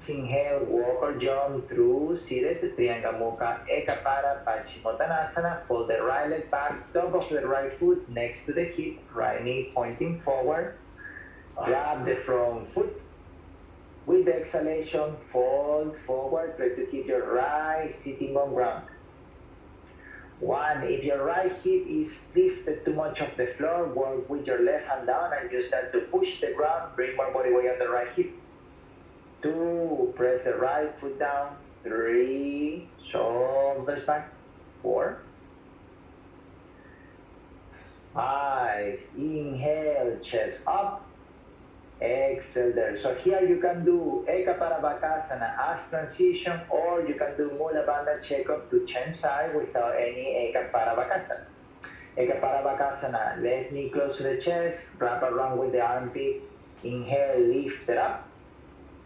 Inhale, walk or jump through seated Trianga Mukha Ekapara Paschimottanasana. Fold the right leg back, top of the right foot next to the hip, right knee pointing forward. Grab the front foot. With the exhalation, fold forward. Try to keep your right sitting on ground. 1. If your right hip is lifted too much off the floor, work with your left hand down and you start to push the ground. Bring more body weight on the right hip. 2. Press the right foot down. 3. Shoulders back. 4, 5, inhale, chest up, exhale there. So here you can do Eka Parabhakasana as transition, or you can do Mula Bandha checkup to change side without any Eka Parabhakasana. Eka Parabhakasana, left knee close to the chest, wrap around with the armpit, inhale, lift it up.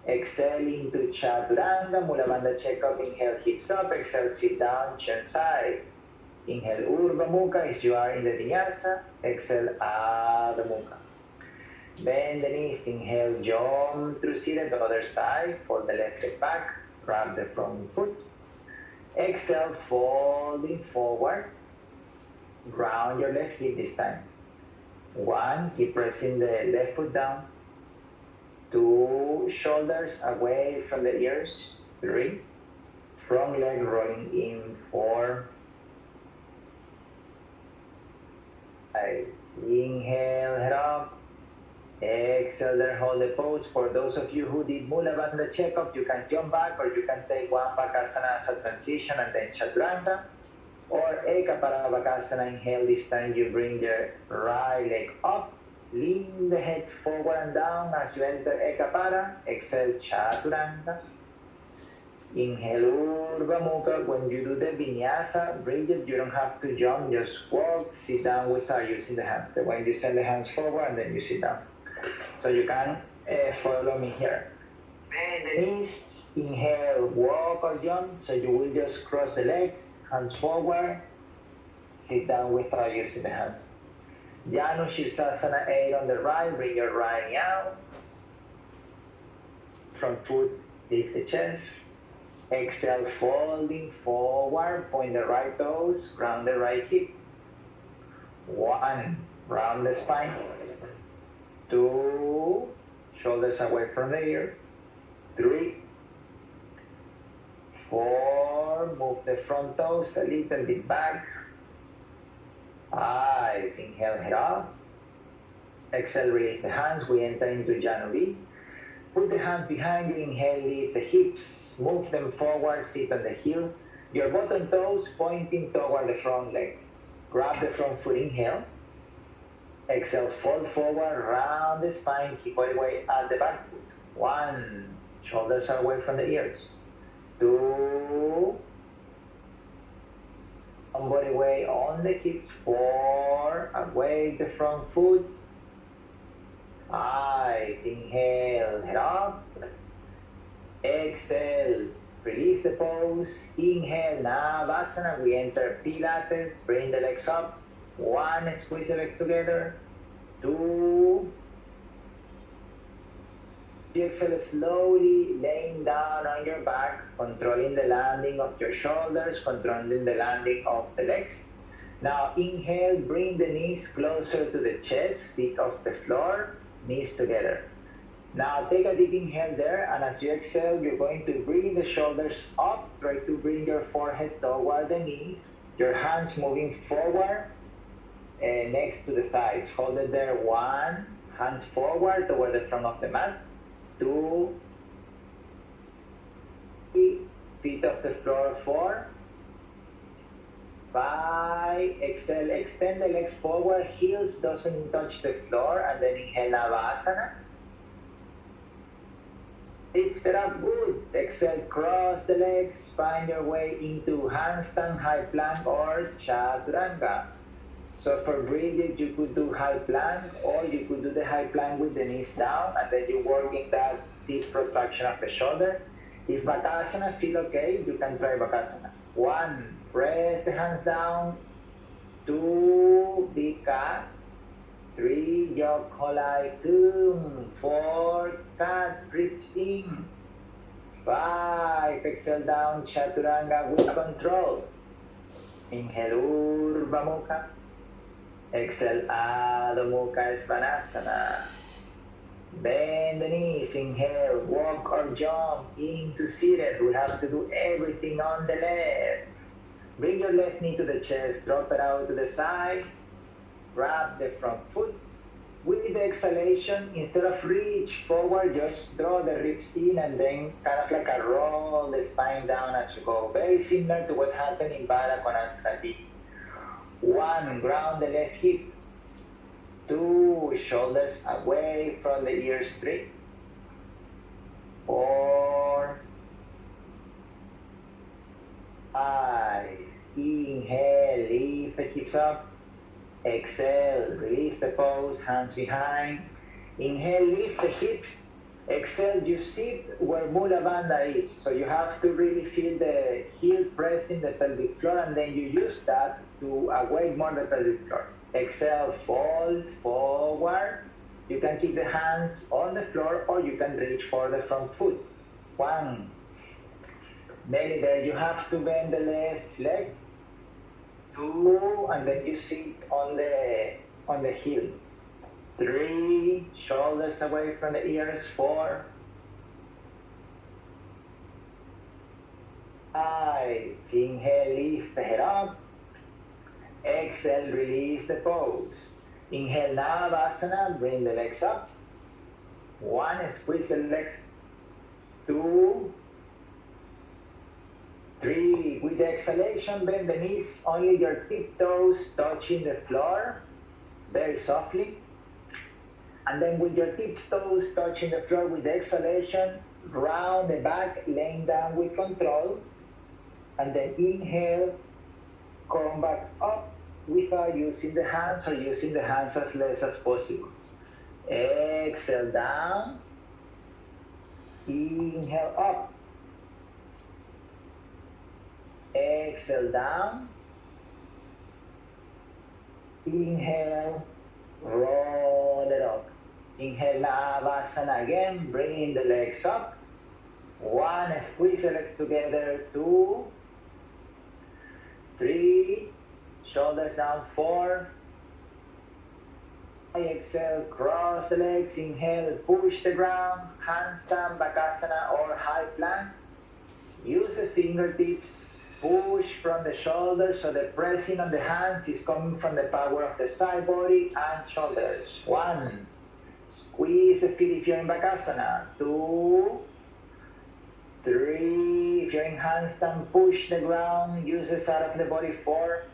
Exhale into Chaturanga, Mula Bandha checkup, inhale, hips up, exhale, sit down, change side. Inhale, Urdhva Mukha as you are in the Vinyasa, exhale, Adha Mukha. Bend the knees, inhale, jump through seated, the other side, fold the left leg back, grab the front foot. Exhale, folding forward, round your left hip this time. 1, keep pressing the left foot down. 2, shoulders away from the ears. 3, front leg rolling in. 4, 5, inhale, head up. Exhale there, hold the pose. For those of you who did Mula Bandha checkup, you can jump back, or you can take one Bakasana as a transition and then Chaturanga. Or Eka Parabhakasana, inhale, this time you bring the right leg up, lean the head forward and down as you enter Eka Para. Exhale, Chaturanga. Inhale, Urdhva Mukha. When you do the Vinyasa, Bridget, you don't have to jump, just walk, sit down without using the hands. When you send the hands forward and then you sit down. So you can follow me here. Bend the knees, inhale, walk or jump. So you will just cross the legs, hands forward, sit down without using the hands. Janu Shirsasana 8 on the right, bring your right knee out. Front foot, lift the chest. Exhale, folding forward, point the right toes, ground the right hip. 1, round the spine. 2, shoulders away from the ear. 3, 4, move the front toes a little bit back. 5, inhale, head up. Exhale, release the hands. We enter into Januvi. Put the hands behind you, inhale, lift the hips, move them forward, sit on the heel. Your bottom toes pointing toward the front leg. Grab the front foot, inhale. Exhale, fold forward, round the spine, keep body weight at the back foot. 1, shoulders are away from the ears. 2, body weight on the hips. 4, away the front foot. 5, inhale, head up. Exhale, release the pose. Inhale, Navasana. We enter Pilates. Bring the legs up. 1, squeeze the legs together. 2, exhale, slowly laying down on your back, controlling the landing of your shoulders, controlling the landing of the legs. Now inhale, bring the knees closer to the chest, feet off the floor, knees together. Now take a deep inhale there, and as you exhale, you're going to bring the shoulders up. Try to bring your forehead toward the knees, your hands moving forward next to the thighs. Hold it there. 1, hands forward toward the front of the mat. 2, feet off the floor. 4, 5, exhale, extend the legs forward, heels doesn't touch the floor, and then inhale, Navasana. Lift it up, good. Exhale, cross the legs, find your way into handstand, high plank, or Chaturanga. So for Bridget, you could do high plank, or you could do the high plank with the knees down, and then you work in that deep protraction of the shoulder. If Bakasana feel okay, you can try Bakasana. 1, press the hands down. 2, big cat. 3, jog holai kum. 4, cat, reach in. 5, exhale down, Chaturanga with control. Inhale, Urdhva Mukha. Exhale, Adho Mukha Svanasana. Bend the knees, inhale, walk or jump into seated. We have to do everything on the left. Bring your left knee to the chest, drop it out to the side. Grab the front foot. With the exhalation, instead of reach forward, just draw the ribs in and then kind of like a roll the spine down as you go. Very similar to what happened in Baddha Konasana B. 1, ground the left hip. 2, shoulders away from the ears. 3, 4, 5. Inhale, lift the hips up. Exhale, release the pose, hands behind. Inhale, lift the hips. Exhale, you sit where Mula Bandha is. So you have to really feel the heel pressing the pelvic floor, and then you use that to awake more the pelvic floor. Exhale, fold forward. You can keep the hands on the floor or you can reach for the front foot. 1. Belly there, you have to bend the left leg. 2, and then you sit on the heel. 3, shoulders away from the ears. 4, 5, inhale, lift the head up. Exhale, release the pose. Inhale, Navasana, bring the legs up. 1, squeeze the legs. 2, 3, with the exhalation, bend the knees, only your tiptoes touching the floor, very softly. And then with your tiptoes touching the floor with the exhalation, round the back, laying down with control. And then inhale, come back up without using the hands or using the hands as less as possible. Exhale down, inhale up. Exhale down, inhale, roll it up. Inhale, Navasana again, bring the legs up. 1, squeeze the legs together. 2, 3, shoulders down. 4, exhale, cross the legs. Inhale, push the ground, handstand, Bakasana or high plank. Use the fingertips. Push from the shoulders, so the pressing on the hands is coming from the power of the side body and shoulders. 1, squeeze the feet if you're in Bakasana. 2, 3, if you're in handstand, push the ground, use the side of the body. 4,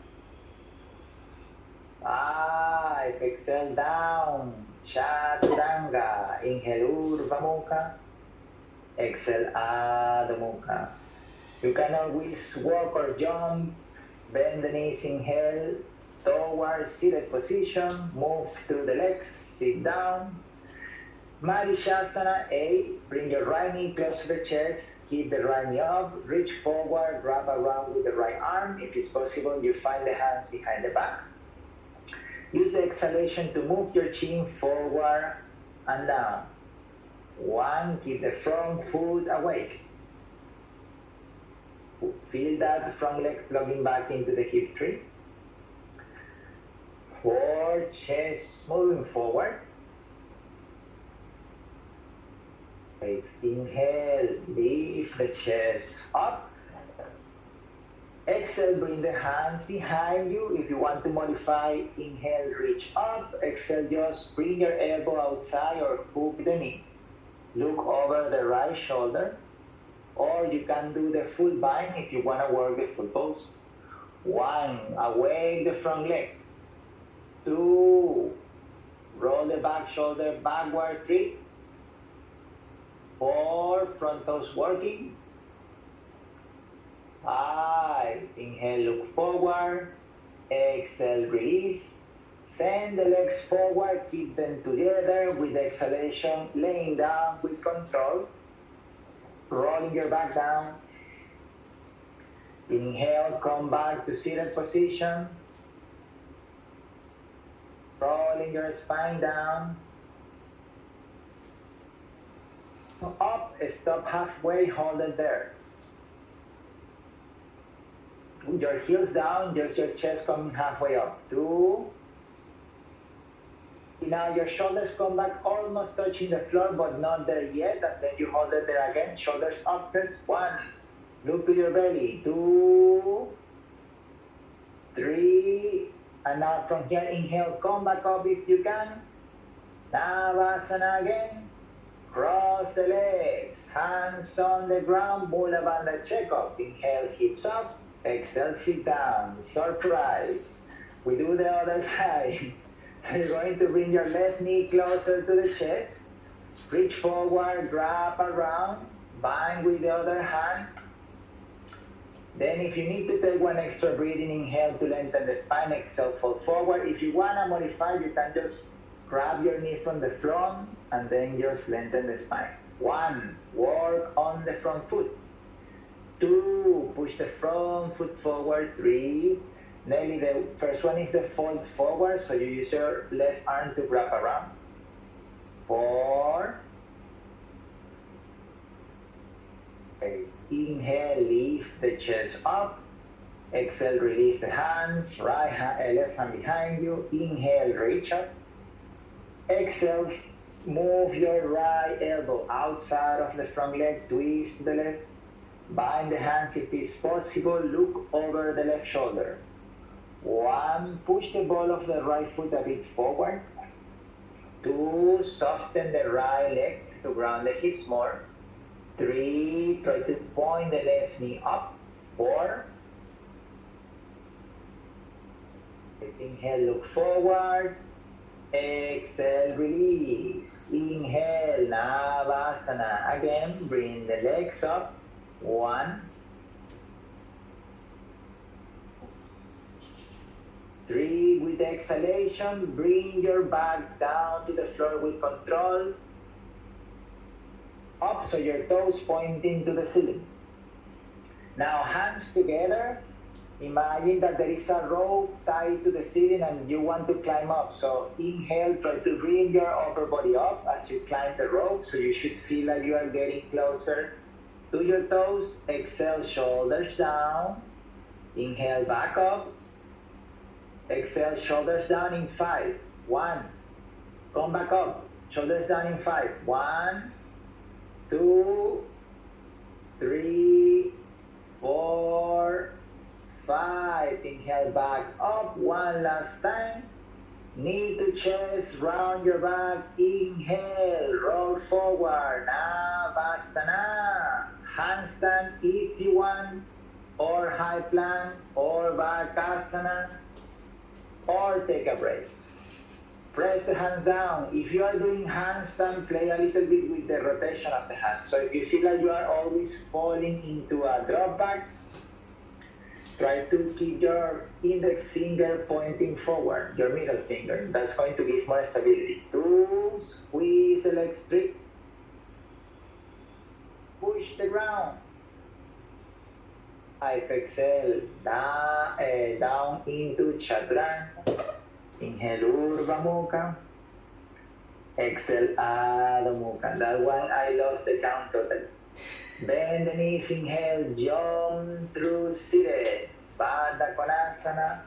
5, exhale down, Chaturanga. Inhale, Urdhva Mukha. Exhale, Adho Mukha. You can always walk or jump, bend the knees, inhale, towards seated position, move through the legs, sit down. Marishasana 8, bring your right knee close to the chest, keep the right knee up, reach forward, wrap around with the right arm. If it's possible, you find the hands behind the back. Use the exhalation to move your chin forward and down. 1, keep the front foot awake. Feel that front leg plugging back into the hip tree. 4, chest moving forward. 5, inhale, lift the chest up. Exhale, bring the hands behind you. If you want to modify, inhale, reach up. Exhale, just bring your elbow outside or hook the knee. Look over the right shoulder. Or you can do the full bind if you want to work the full pose. 1, awake the front leg. 2, roll the back shoulder backward. 3, 4, front toes working. 5, inhale, look forward. Exhale, release. Send the legs forward, keep them together with the exhalation, laying down with control. Rolling your back down. Inhale, come back to seated position. Rolling your spine down. Up, stop halfway, hold it there. With your heels down, just your chest coming halfway up. 2. Now your shoulders come back almost touching the floor, but not there yet. And then you hold it there again. Shoulders access. 1. Look to your belly. 2, 3. And now from here, inhale, come back up if you can. Navasana again. Cross the legs, hands on the ground, Mula Bandha checkup. Inhale, hips up. Exhale, sit down. Surprise. We do the other side. So you're going to bring your left knee closer to the chest. Reach forward, grab around, bind with the other hand. Then if you need to take one extra breathing, inhale to lengthen the spine, exhale, fold forward. If you want to modify, you can just grab your knee from the front and then just lengthen the spine. 1, work on the front foot. 2, push the front foot forward. 3, Nelly, the first one is the fold forward, so you use your left arm to grab around. 4, inhale, lift the chest up. Exhale, release the hands, left hand behind you. Inhale, reach up. Exhale, move your right elbow outside of the front leg, twist the left. Bind the hands if it's possible, look over the left shoulder. 1, push the ball of the right foot a bit forward. 2, soften the right leg to ground the hips more. 3, try to point the left knee up. 4, inhale, look forward. Exhale, release. Inhale, Navasana. Again, bring the legs up. 1, 3, with exhalation, bring your back down to the floor with control. Up so your toes pointing to the ceiling. Now hands together. Imagine that there is a rope tied to the ceiling and you want to climb up. So inhale, try to bring your upper body up as you climb the rope. So you should feel like you are getting closer to your toes. Exhale, shoulders down. Inhale, back up. Exhale, shoulders down in 5. 1. Come back up. Shoulders down in 5. 1, 2, 3, 4, 5. Inhale, back up. 1 last time. Knee to chest, round your back. Inhale, roll forward. Navasana. Handstand if you want, or high plank, or Bakasana, or take a break. Press the hands down. If you are doing handstand, play a little bit with the rotation of the hands. So if you feel like you are always falling into a drop back, try to keep your index finger pointing forward, your middle finger. That's going to give more stability. 2, squeeze the legs straight. Push the ground. 5, exhale, down into Chaturanga. Inhale, Urdhva Mukha. Exhale, Adho Mukha. That one I lost the count totally. Bend the knees, inhale, jump through seated. Baddha Konasana.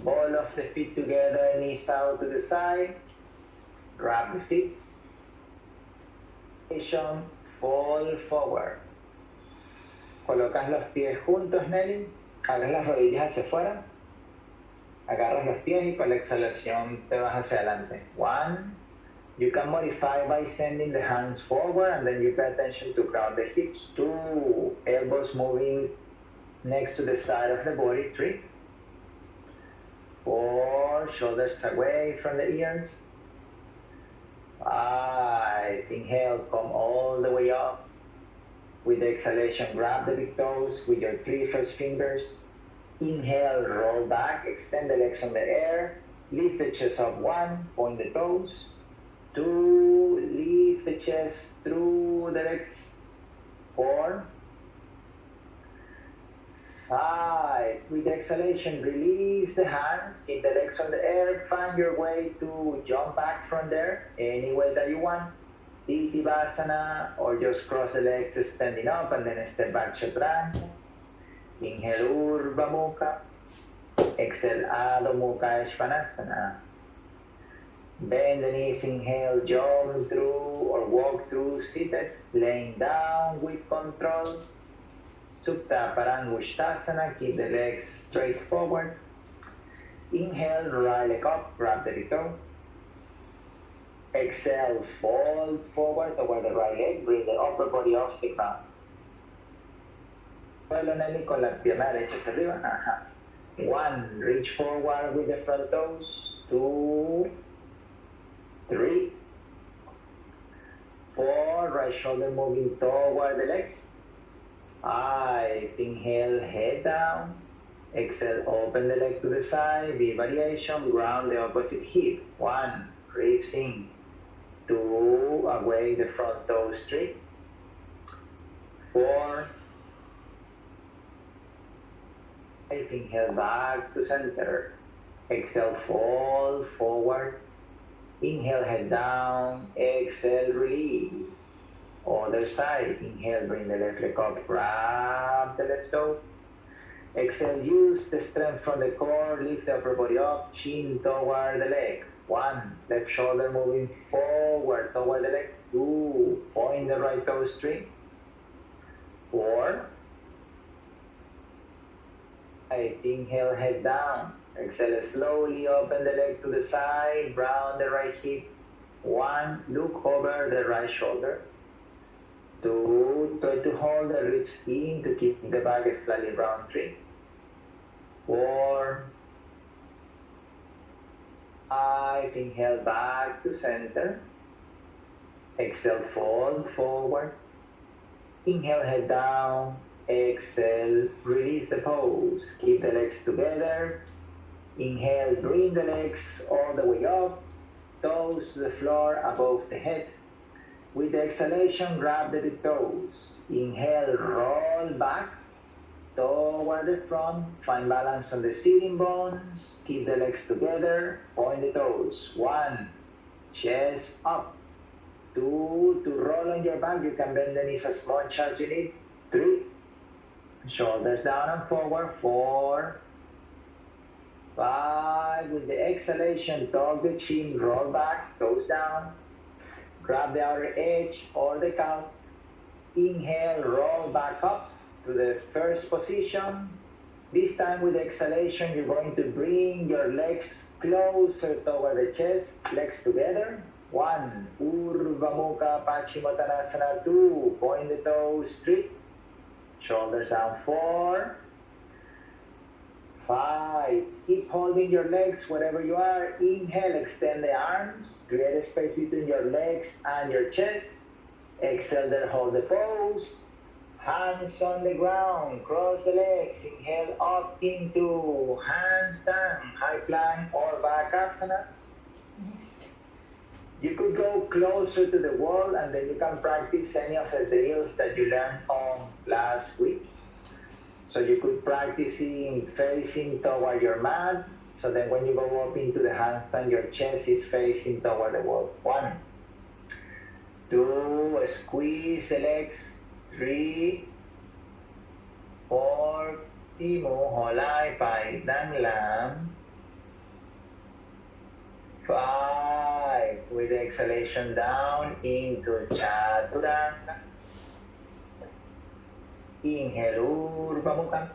Ball of the feet together, knees out to the side. Grab the feet. Fall forward. Colocas los pies juntos, Nelly. Abres las rodillas hacia afuera. Agarras los pies y con la exhalación te vas hacia adelante. 1. You can modify by sending the hands forward and then you pay attention to ground the hips. 2. Elbows moving next to the side of the body. 3. 4. Shoulders away from the ears. 5. Inhale, come all the way up. With the exhalation, grab the big toes with your 3 first fingers. Inhale, roll back, extend the legs on the air. Lift the chest up. 1, point the toes. 2, lift the chest through the legs. 4, 5. With the exhalation, release the hands, keep the legs on the air. Find your way to jump back from there, any way that you want. Iti-Vasana, or just cross the legs standing up and then step back Chaturanga. Inhale, Urdhva Mukha. Exhale, Adho Mukha Svanasana. Bend the knees, inhale, jump through or walk through seated, laying down with control. Supta Parangusthasana, keep the legs straight forward. Inhale, right leg up, grab the big toe. Exhale, fold forward toward the right leg, bring the upper body off the ground. Suelo, Nelly, con la pierna derecha hacia arriba. Ajá. 1, reach forward with the front toes. 2, 3, 4, right shoulder moving toward the leg. 5, inhale, head down. Exhale, open the leg to the side, V variation, ground the opposite hip. 1, ribs in. 2, away the front toe straight. 4, 5, inhale back to center. Exhale, fold forward. Inhale, head down. Exhale, release. Other side, inhale, bring the left leg up, grab the left toe. Exhale, use the strength from the core, lift the upper body up, chin toward the leg. 1, left shoulder moving forward toward the leg. 2, point the right toe straight. 4, 5, inhale, head down. Exhale, slowly open the leg to the side, round the right hip. 1, look over the right shoulder. 2, try to hold the ribs in to keep the back slightly round. 3, 4, 5, inhale back to center. Exhale, fold forward. Inhale, head down. Exhale, release the pose. Keep the legs together. Inhale, bring the legs all the way up. Toes to the floor above the head. With the exhalation, grab the big toes. Inhale, roll back toward the front. Find balance on the sitting bones. Keep the legs together. Point the toes. 1, chest up. 2, to roll on your back. You can bend the knees as much as you need. 3, shoulders down and forward. 4, 5, with the exhalation, tuck the chin, roll back, toes down. Grab the outer edge or the couch. Inhale, roll back up to the first position. This time with exhalation, you're going to bring your legs closer toward the chest, legs together. 1, Urdhva Mukha Paschimottanasana. 2, point the toes straight, shoulders down. 4, 5, keep holding your legs wherever you are. Inhale, extend the arms, create a space between your legs and your chest. Exhale there, hold the pose. Hands on the ground, cross the legs. Inhale up into handstand, high plank or bakasana. You could go closer to the wall and then you can practice any of the drills that you learned on last week. So you could practice facing toward your mat. So then when you go up into the handstand, your chest is facing toward the wall. 1, 2, squeeze the legs. 3, 4, ที่หมูหอไล่ไปนั่งหลัง. 5, with the exhalation down into Chaturanga. Inhale, Urdhva Mukha.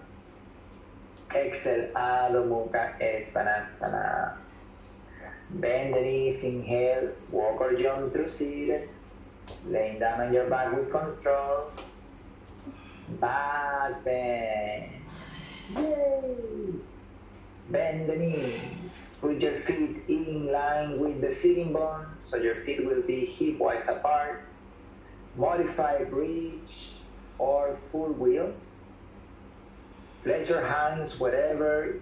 Exhale, Adho Mukha Svanasana. Bend the knees, inhale, walk or jump through seated. Laying down on your back with control. Back bend. Yay! Bend the knees. Put your feet in line with the sitting bones, so your feet will be hip width apart. Modify bridge or full wheel. Place your hands wherever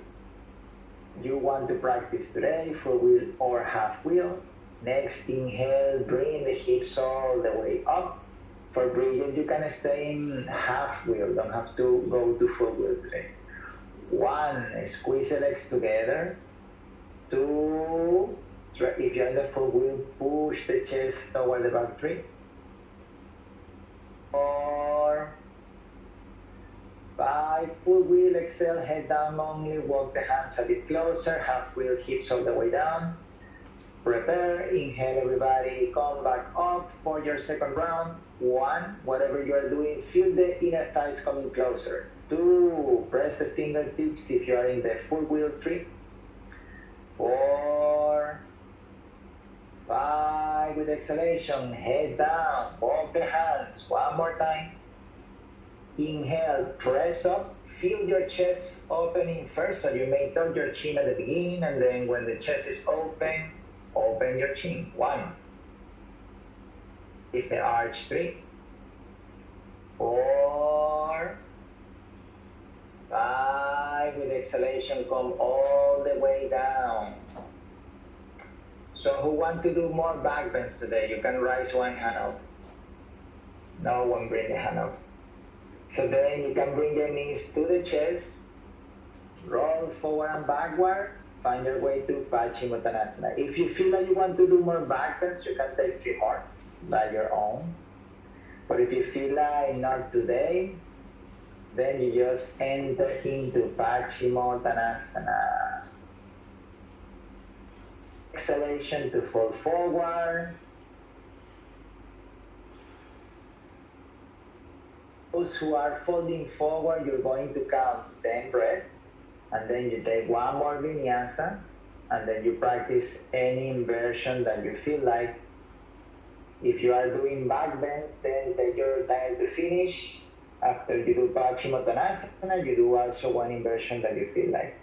you want to practice today, full wheel or half wheel. Next, inhale, bring the hips all the way up. For breathing, you can stay in half wheel, don't have to go to full wheel today. 1, squeeze the legs together. 2, if you're in the full wheel, push the chest toward the back. 3, 4, 5, full wheel, exhale, head down only, walk the hands a bit closer, half wheel, hips all the way down. Prepare, inhale everybody, come back up for your second round. 1, whatever you are doing, feel the inner thighs coming closer. 2, press the fingertips if you are in the full wheel. 3, 4, 5, with exhalation, head down, walk the hands. One more time. Inhale, press up. Feel your chest opening first, so you may tuck your chin at the beginning, and then when the chest is open, open your chin. 1. Lift the arch. 3, 4, 5. With exhalation, come all the way down. So who want to do more back bends today? You can raise one hand up. No one bring the hand up. So then you can bring your knees to the chest, roll forward and backward, find your way to Paschimottanasana. If you feel like you want to do more back bends, you can take 3 more by your own. But if you feel like not today, then you just enter into Paschimottanasana. Exhalation to fold forward. Those who are folding forward, you're going to count 10 breaths, and then you take one more vinyasa, and then you practice any inversion that you feel like. If you are doing back bends, then take your time to finish. After you do Paschimottanasana, you do also one inversion that you feel like.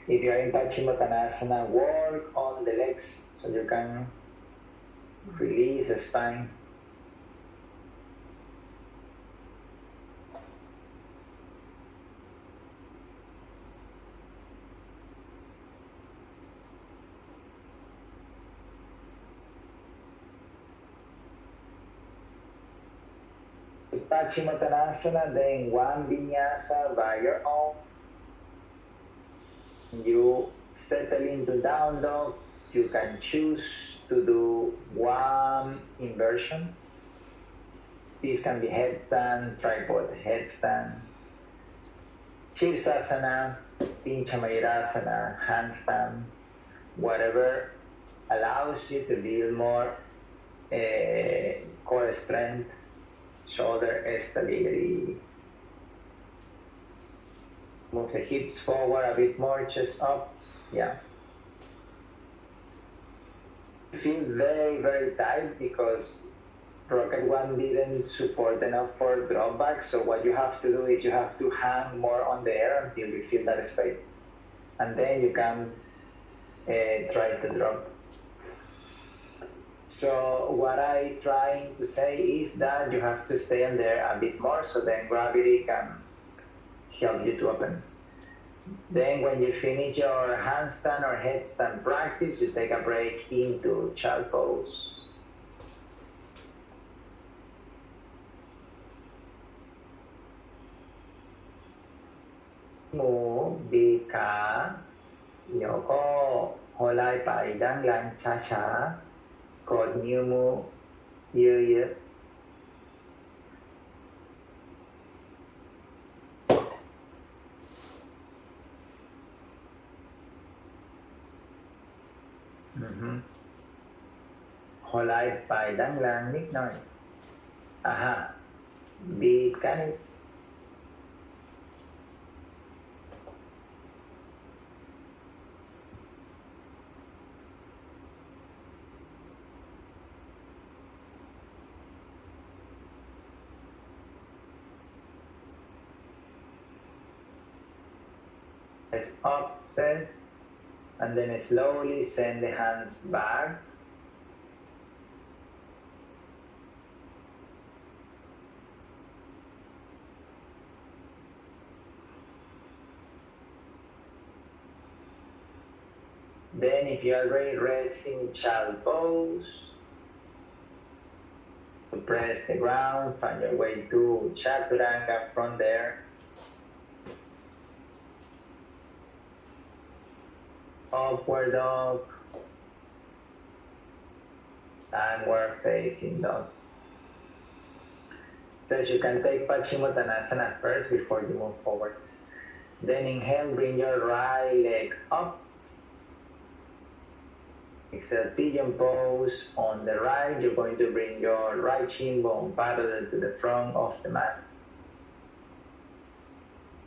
If you are in Paschimottanasana, work on the legs so you can release the spine. Paschimottanasana, then one vinyasa by your own. You settle into down dog. You can choose to do one inversion. These can be headstand, tripod headstand, Shirsasana, Pinchamayurasana, handstand, whatever allows you to build more core strength, shoulder stability. Move the hips forward a bit more, chest up. Yeah. Feel very, very tight because Rocket 1 didn't support enough for drop back. So what you have to do is you have to hang more on the air until you feel that space. And then you can try to drop. So what I'm trying to say is that you have to stay in there a bit more so then gravity can help you to open. Then when you finish your handstand or headstand practice, you take a break into child pose. Move, big ka, เดี๋ยวก็โหไล่ไปด้านหลังช้าๆกดนิ้วมือเยอะๆโหไล่ไปด้านหลังนิดหน่อยบีบกัน Press up, sense, and then slowly send the hands back. Then if you are ready, rest in child pose. Press the ground, find your way to Chaturanga from there. Upward dog, downward facing dog. Says you can take Paschimottanasana first before you move forward. Then inhale, bring your right leg up. Exhale, pigeon pose. On the right, you're going to bring your right shin bone parallel to the front of the mat.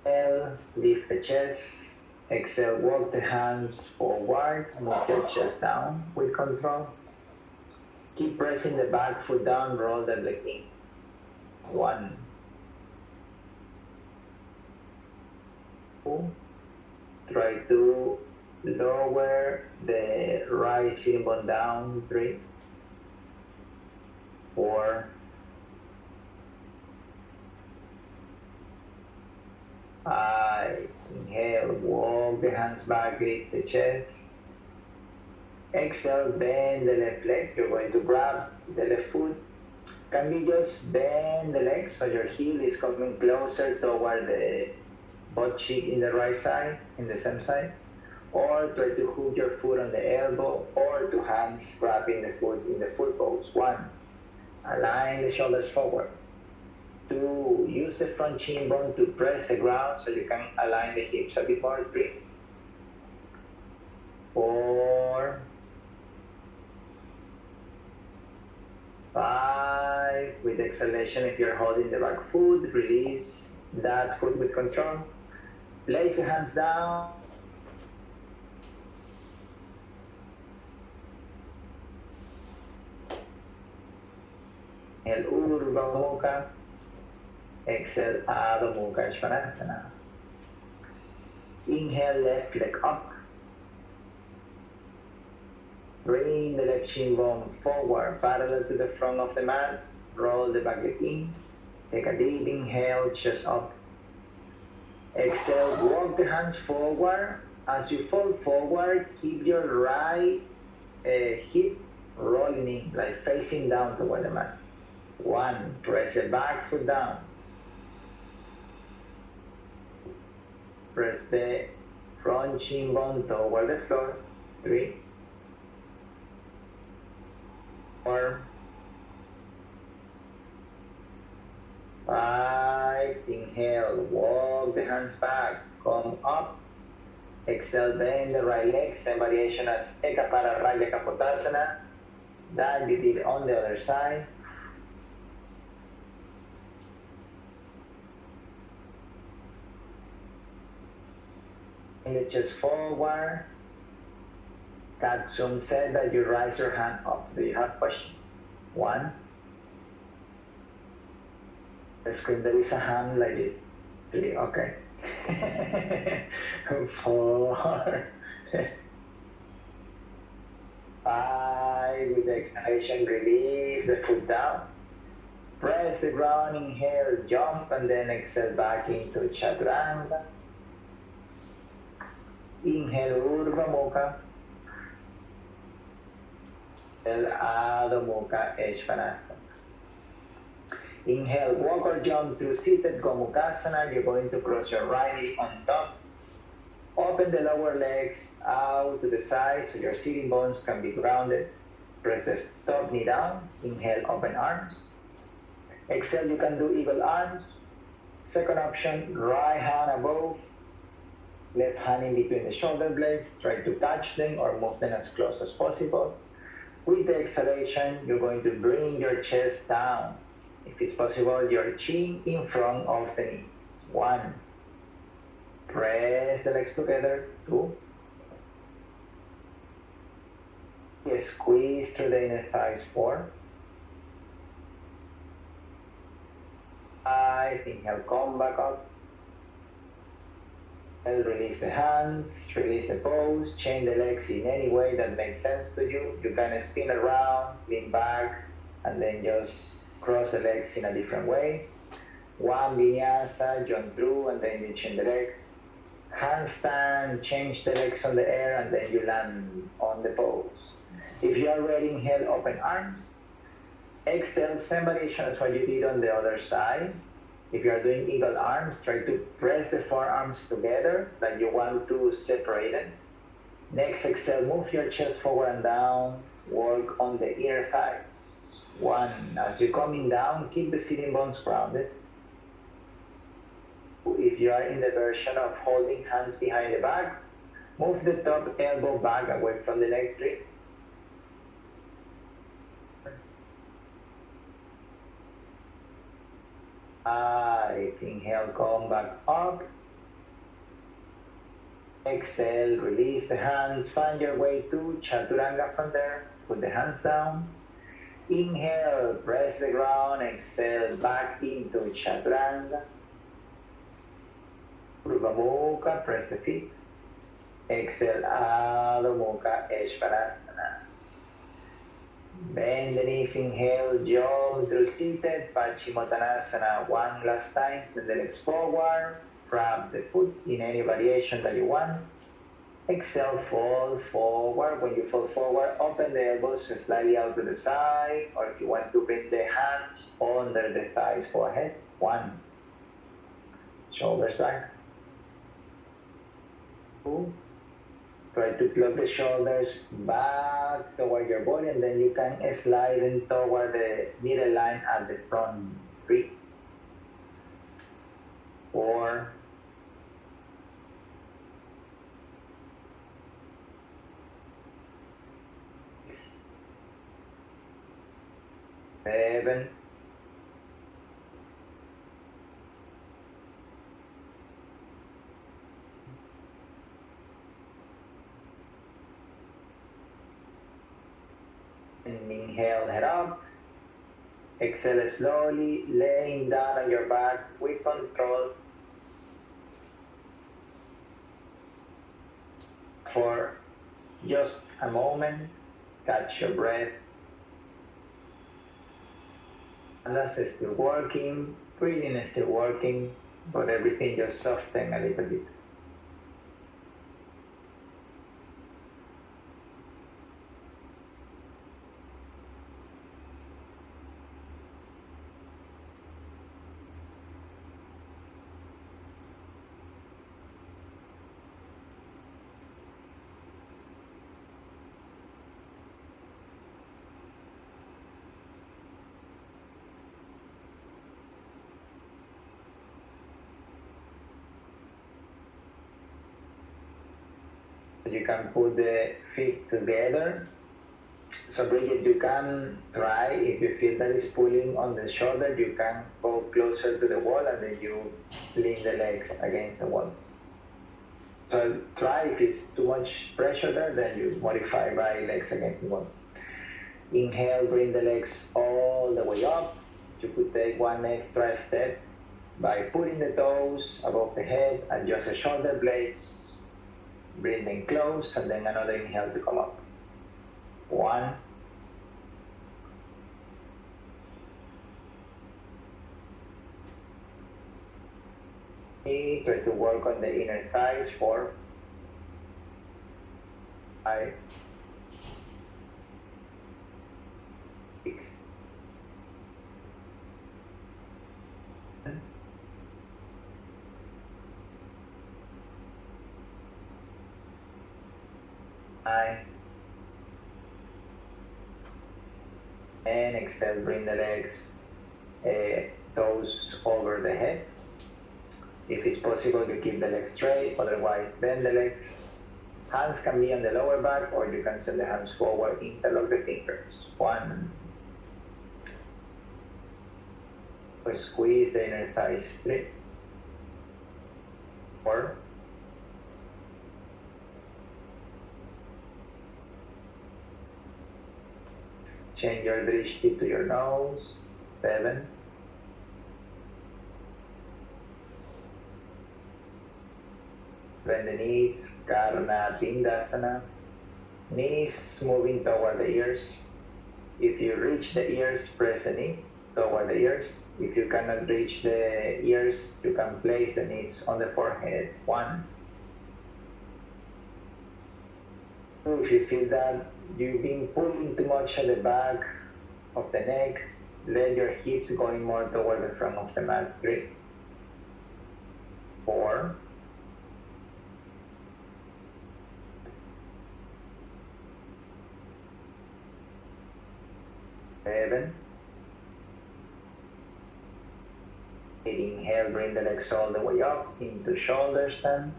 Inhale, lift the chest. Exhale, walk the hands forward, move your chest down with control. Keep pressing the back foot down, roll the leg in. 1, 2. Try to lower the right sitting bone down. 3, 4, 5. Inhale, walk the hands back, lift the chest. Exhale, bend the left leg. You're going to grab the left foot. Can you just bend the leg so your heel is coming closer toward the butt cheek in the right side, in the same side? Or try to hook your foot on the elbow, or two hands grabbing the foot in the foot pose. 1, align the shoulders forward. 2, use the front shin bone to press the ground so you can align the hips a bit more. 3, 4, 5. With exhalation, if you're holding the back foot, release that foot with control. Place the hands down. Inhale, Urdhva Mukha. Exhale, Adho Mukha Svanasana. Inhale, left leg up. Bring the left shin bone forward, parallel to the front of the mat. Roll the back leg in. Take a deep inhale, chest up. Exhale, walk the hands forward. As you fall forward, keep your right hip rolling in, like facing down toward the mat. 1, press the back foot down. Press the front shin bone toward the floor. 3, 4, 5. Inhale, walk the hands back, come up. Exhale, bend the right leg, same variation as Ekapara Raya Kapotasana. That we did on the other side. And the chest forward. Katsum said that you rise your hand up. Do you have question? 1. The screen, there is a hand like this. 3, okay. 4, 5. With the exhalation, release the foot down. Press the ground, inhale, jump, and then exhale back into Chaturanga. Inhale, Urdhva Mukha. Exhale, Adho Mukha Svanasana. Inhale, walk or jump through seated Gomukhasana. You're going to cross your right knee on top. Open the lower legs out to the side so your sitting bones can be grounded. Press the top knee down. Inhale, open arms. Exhale, you can do eagle arms. Second option, right hand above, left hand in between the shoulder blades. Try to touch them or move them as close as possible. With the exhalation, you're going to bring your chest down. If it's possible, your chin in front of the knees. 1. Press the legs together. 2. Squeeze through the inner thighs. 4. 5. Inhale, come back up. And release the hands, release the pose, change the legs in any way that makes sense to you. You can spin around, lean back, and then just cross the legs in a different way. 1 vinyasa, jump through, and then you change the legs. Handstand, change the legs on the air, and then you land on the pose. If you are ready, inhale, open arms. Exhale, same variation as what you did on the other side. If you are doing eagle arms, try to press the forearms together like you want to separate them. Next, exhale, move your chest forward and down. Work on the inner thighs. 1. As you're coming down, keep the sitting bones grounded. If you are in the version of holding hands behind the back, move the top elbow back away from the leg. 3. 5. Inhale, come back up. Exhale, release the hands. Find your way to Chaturanga from there. Put the hands down. Inhale, press the ground. Exhale, back into Chaturanga. Urdhva Mukha, press the feet. Exhale, Adho Mukha, Svanasana. Bend the knees, inhale, jump through seated, Paschimottanasana one last time, send the legs forward, wrap the foot in any variation that you want. Exhale, fall forward. When you fall forward, open the elbows slightly out to the side, or if you want to bring the hands under the thighs, go ahead. One, shoulders back. Two, try to plug the shoulders back toward your body, and then you can slide in toward the middle line at the front. 3, 4, 6, 7, 8. Inhale, head up. Exhale slowly, laying down on your back with control for just a moment. Catch your breath. And that's still working, breathing is still working, but everything just soften a little bit. You can put the feet together. So Bridget, you can try, if you feel that it's pulling on the shoulder, you can go closer to the wall and then you lean the legs against the wall. So try, if it's too much pressure there, then you modify by legs against the wall. Inhale, bring the legs all the way up. You could take one extra step by putting the toes above the head, adjust the shoulder blades, bring them close, and then another inhale to come up. 1, 3, try to work on the inner thighs. 4, 5, 6, 7, 9, and exhale, bring the legs, toes over the head. If it's possible, you keep the legs straight, otherwise bend the legs. Hands can be on the lower back, or you can send the hands forward, interlock the fingers. 1, squeeze the inner thighs. 3, 4, 6, change your drishti to your nose. 7, 8, bend the knees, Karna Pindasana. Knees moving toward the ears. If you reach the ears, press the knees toward the ears. If you cannot reach the ears, you can place the knees on the forehead. 1. If you feel that you've been pulling too much at the back of the neck, let your hips going more toward the front of the mat. 3, 4, 7, 8. Inhale, bring the legs all the way up into shoulder stand.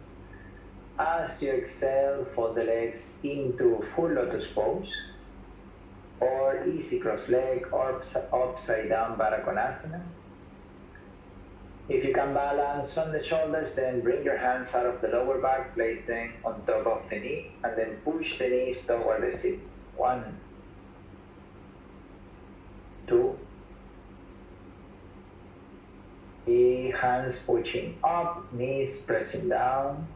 As you exhale, fold the legs into full lotus pose, or easy cross leg, or upside down Barakonasana. If you can balance on the shoulders, then bring your hands out of the lower back, place them on top of the knee, and then push the knees toward the seat. 1, 2. The hands pushing up, knees pressing down.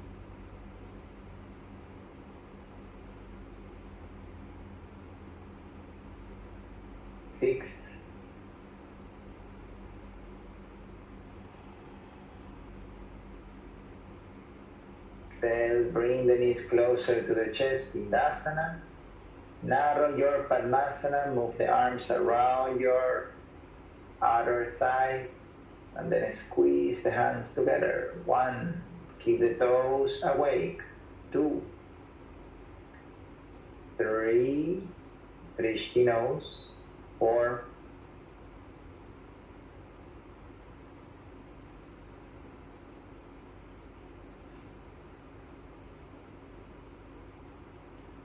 6. Exhale, bring the knees closer to the chest, Pindasana. Narrow your Padmasana, move the arms around your outer thighs, and then squeeze the hands together. 1, keep the toes awake. 2, 3, reach the nose. 4,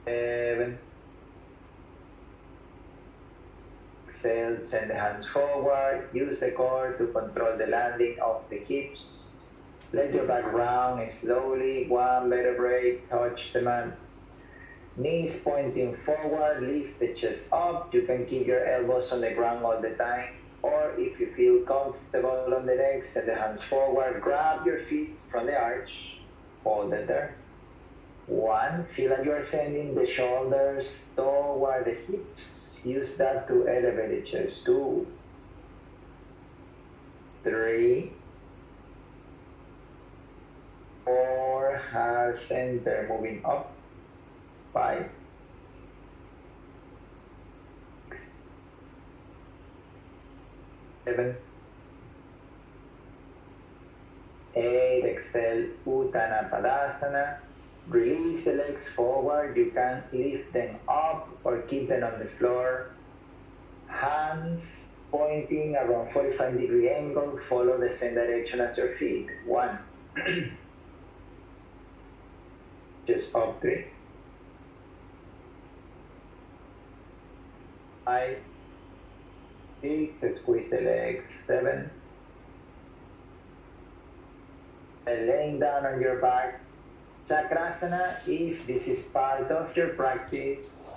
7. Exhale, send the hands forward. Use the core to control the landing of the hips. Let your back round slowly. 1 vertebrae touch the mat. Knees pointing forward, lift the chest up. You can keep your elbows on the ground all the time. Or if you feel comfortable on the legs, send the hands forward. Grab your feet from the arch. Hold it there. 1, feel like you are sending the shoulders toward the hips. Use that to elevate the chest. 2, 3, 4, heart center moving up. 5, 6, 7, 8. Exhale, Uttana Padasana. Release the legs forward. You can lift them up or keep them on the floor. Hands pointing around 45-degree angle. Follow the same direction as your feet. 1. Just up 3. 5, 6. Squeeze the legs. 7. And laying down on your back. Chakrasana, if this is part of your practice,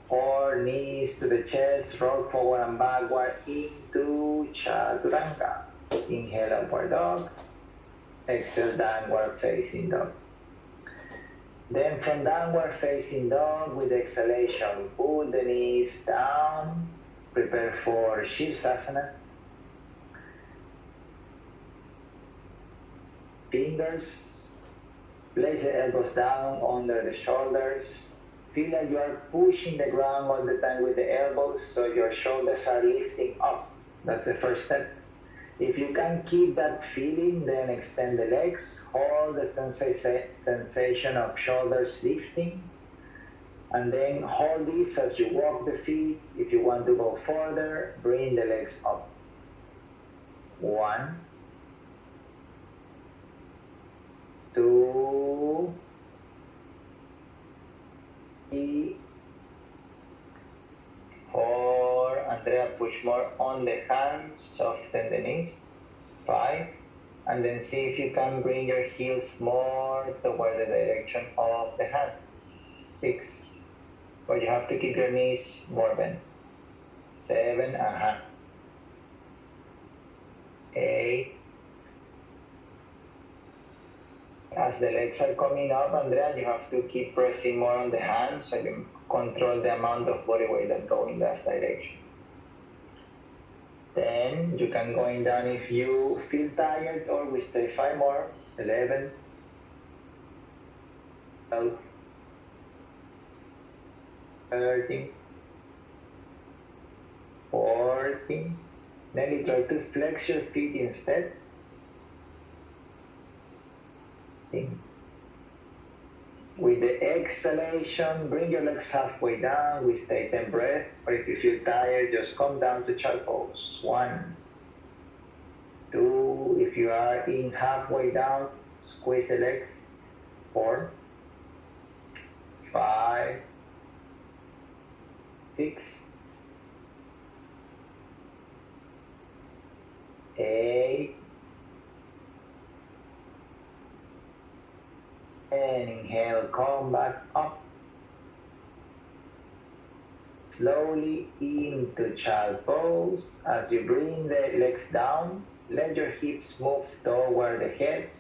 or knees to the chest, roll forward and backward into Chaturanga. Inhale, upward dog. Exhale, downward facing dog. Then from downward facing dog, with exhalation, put the knees down. Prepare for Shivasana. Fingers. Place the elbows down under the shoulders. Feel like you are pushing the ground all the time with the elbows, so your shoulders are lifting up. That's the first step. If you can keep that feeling, then extend the legs. Hold the sensation of shoulders lifting. And then hold this as you walk the feet. If you want to go further, bring the legs up. 1, 2, 3, 4. Andrea, push more on the hands, soften the knees. 5. And then see if you can bring your heels more toward the direction of the hands. 6. But you have to keep your knees more bent. 7. 8. As the legs are coming up, Andrea, you have to keep pressing more on the hands so you control the amount of body weight that go in that direction. Then you can go down if you feel tired, or we stay 5 more. 11, 12, 13, 14. Then you try to flex your feet instead. With the exhalation, bring your legs halfway down. We stay 10 breaths. Or if you feel tired, just come down to child pose. 1, 2. If you are in halfway down, squeeze the legs. 4, 5, 6, 8. And inhale, come back up. slowly into child pose. As you bring the legs down, let your hips move toward the head,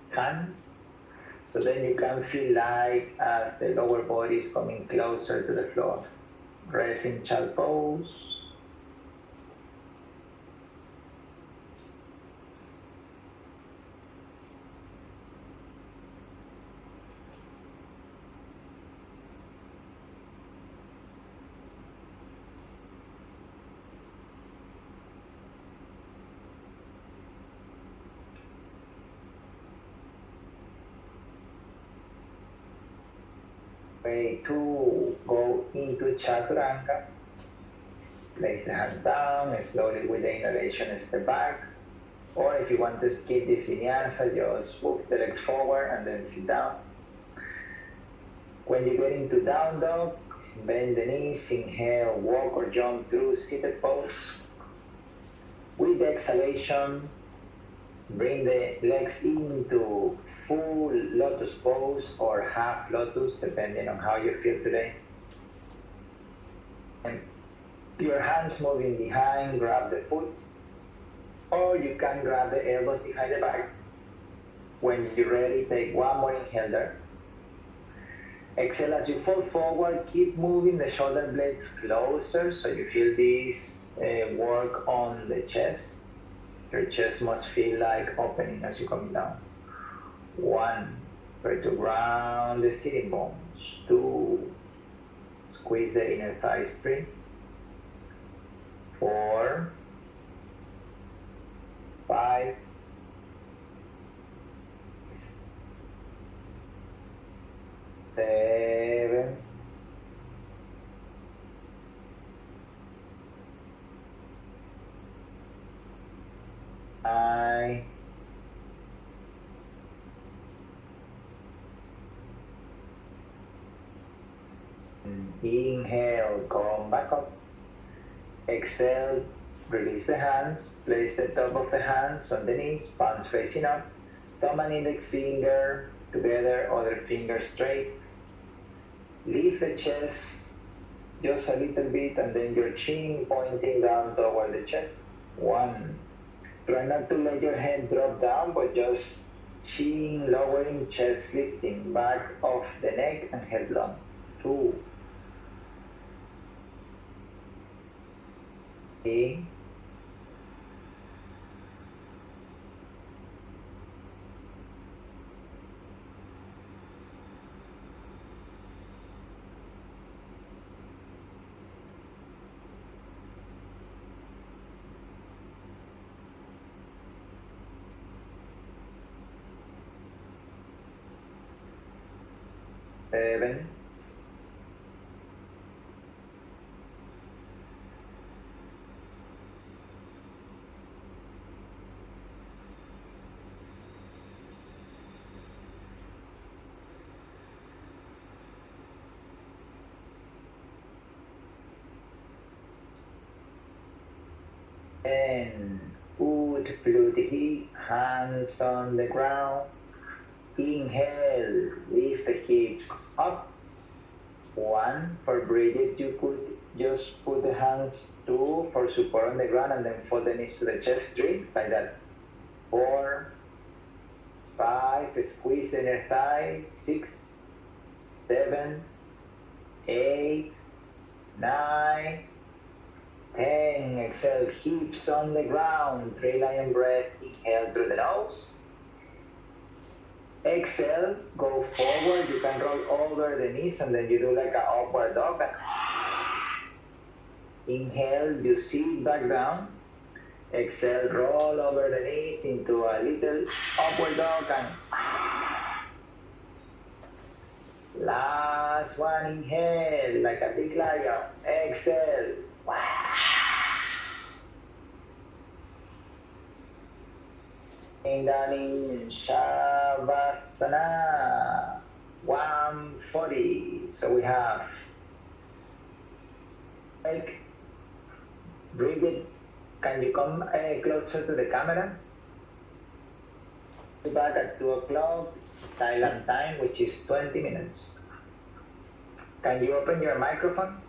hands. So then you can feel like as the lower body is coming closer to the floor. Rest in child pose. Way to go into chaturanga. Place the hand down and slowly with the inhalation step back. Or if you want to skip this vinyasa, just move the legs forward and then sit down. When you get into down dog, bend the knees, inhale, walk or jump through seated pose. With the exhalation, bring the legs into full lotus pose or half lotus, depending on how you feel today. And your hands moving behind, grab the foot, or you can grab the elbows behind the back. When you're ready, take one more inhale there. Exhale as you fall forward, keep moving the shoulder blades closer so you feel this work on the chest. Your chest must feel like opening as you come down. 1, try to ground the sitting bones. 2, squeeze the inner thighs. 3, 4, 5, 7, 9, 10. Inhale, come back up. Exhale, release the hands. Place the top of the hands on the knees, palms facing up. Thumb and index finger together, other finger straight. Lift the chest just a little bit and then your chin pointing down toward the chest. 1. Try not to let your head drop down, but just chin lowering, chest lifting, back of the neck and head long. 2. 3. 7. 10. Utplutiki, hands on the ground. Inhale, lift the hips up. 1, for Bridget, you could just put the hands. 2, for support on the ground and then fold the knees to the chest. 3, like that. 4, 5, squeeze the inner thighs. 6, 7, 8, 9, 10. Exhale, hips on the ground. 3 lion breath. Inhale through the nose. Exhale, go forward. You can roll over the knees and then you do like an upward dog. Inhale, you sit back down. Exhale, roll over the knees into a little upward dog and last one. Inhale, like a big lion. Exhale. And down in Shavasana 140. So we have like breathe it. Can you come closer to the camera? Back at 2 o'clock Thailand time, which is 20 minutes. Can you open your microphone?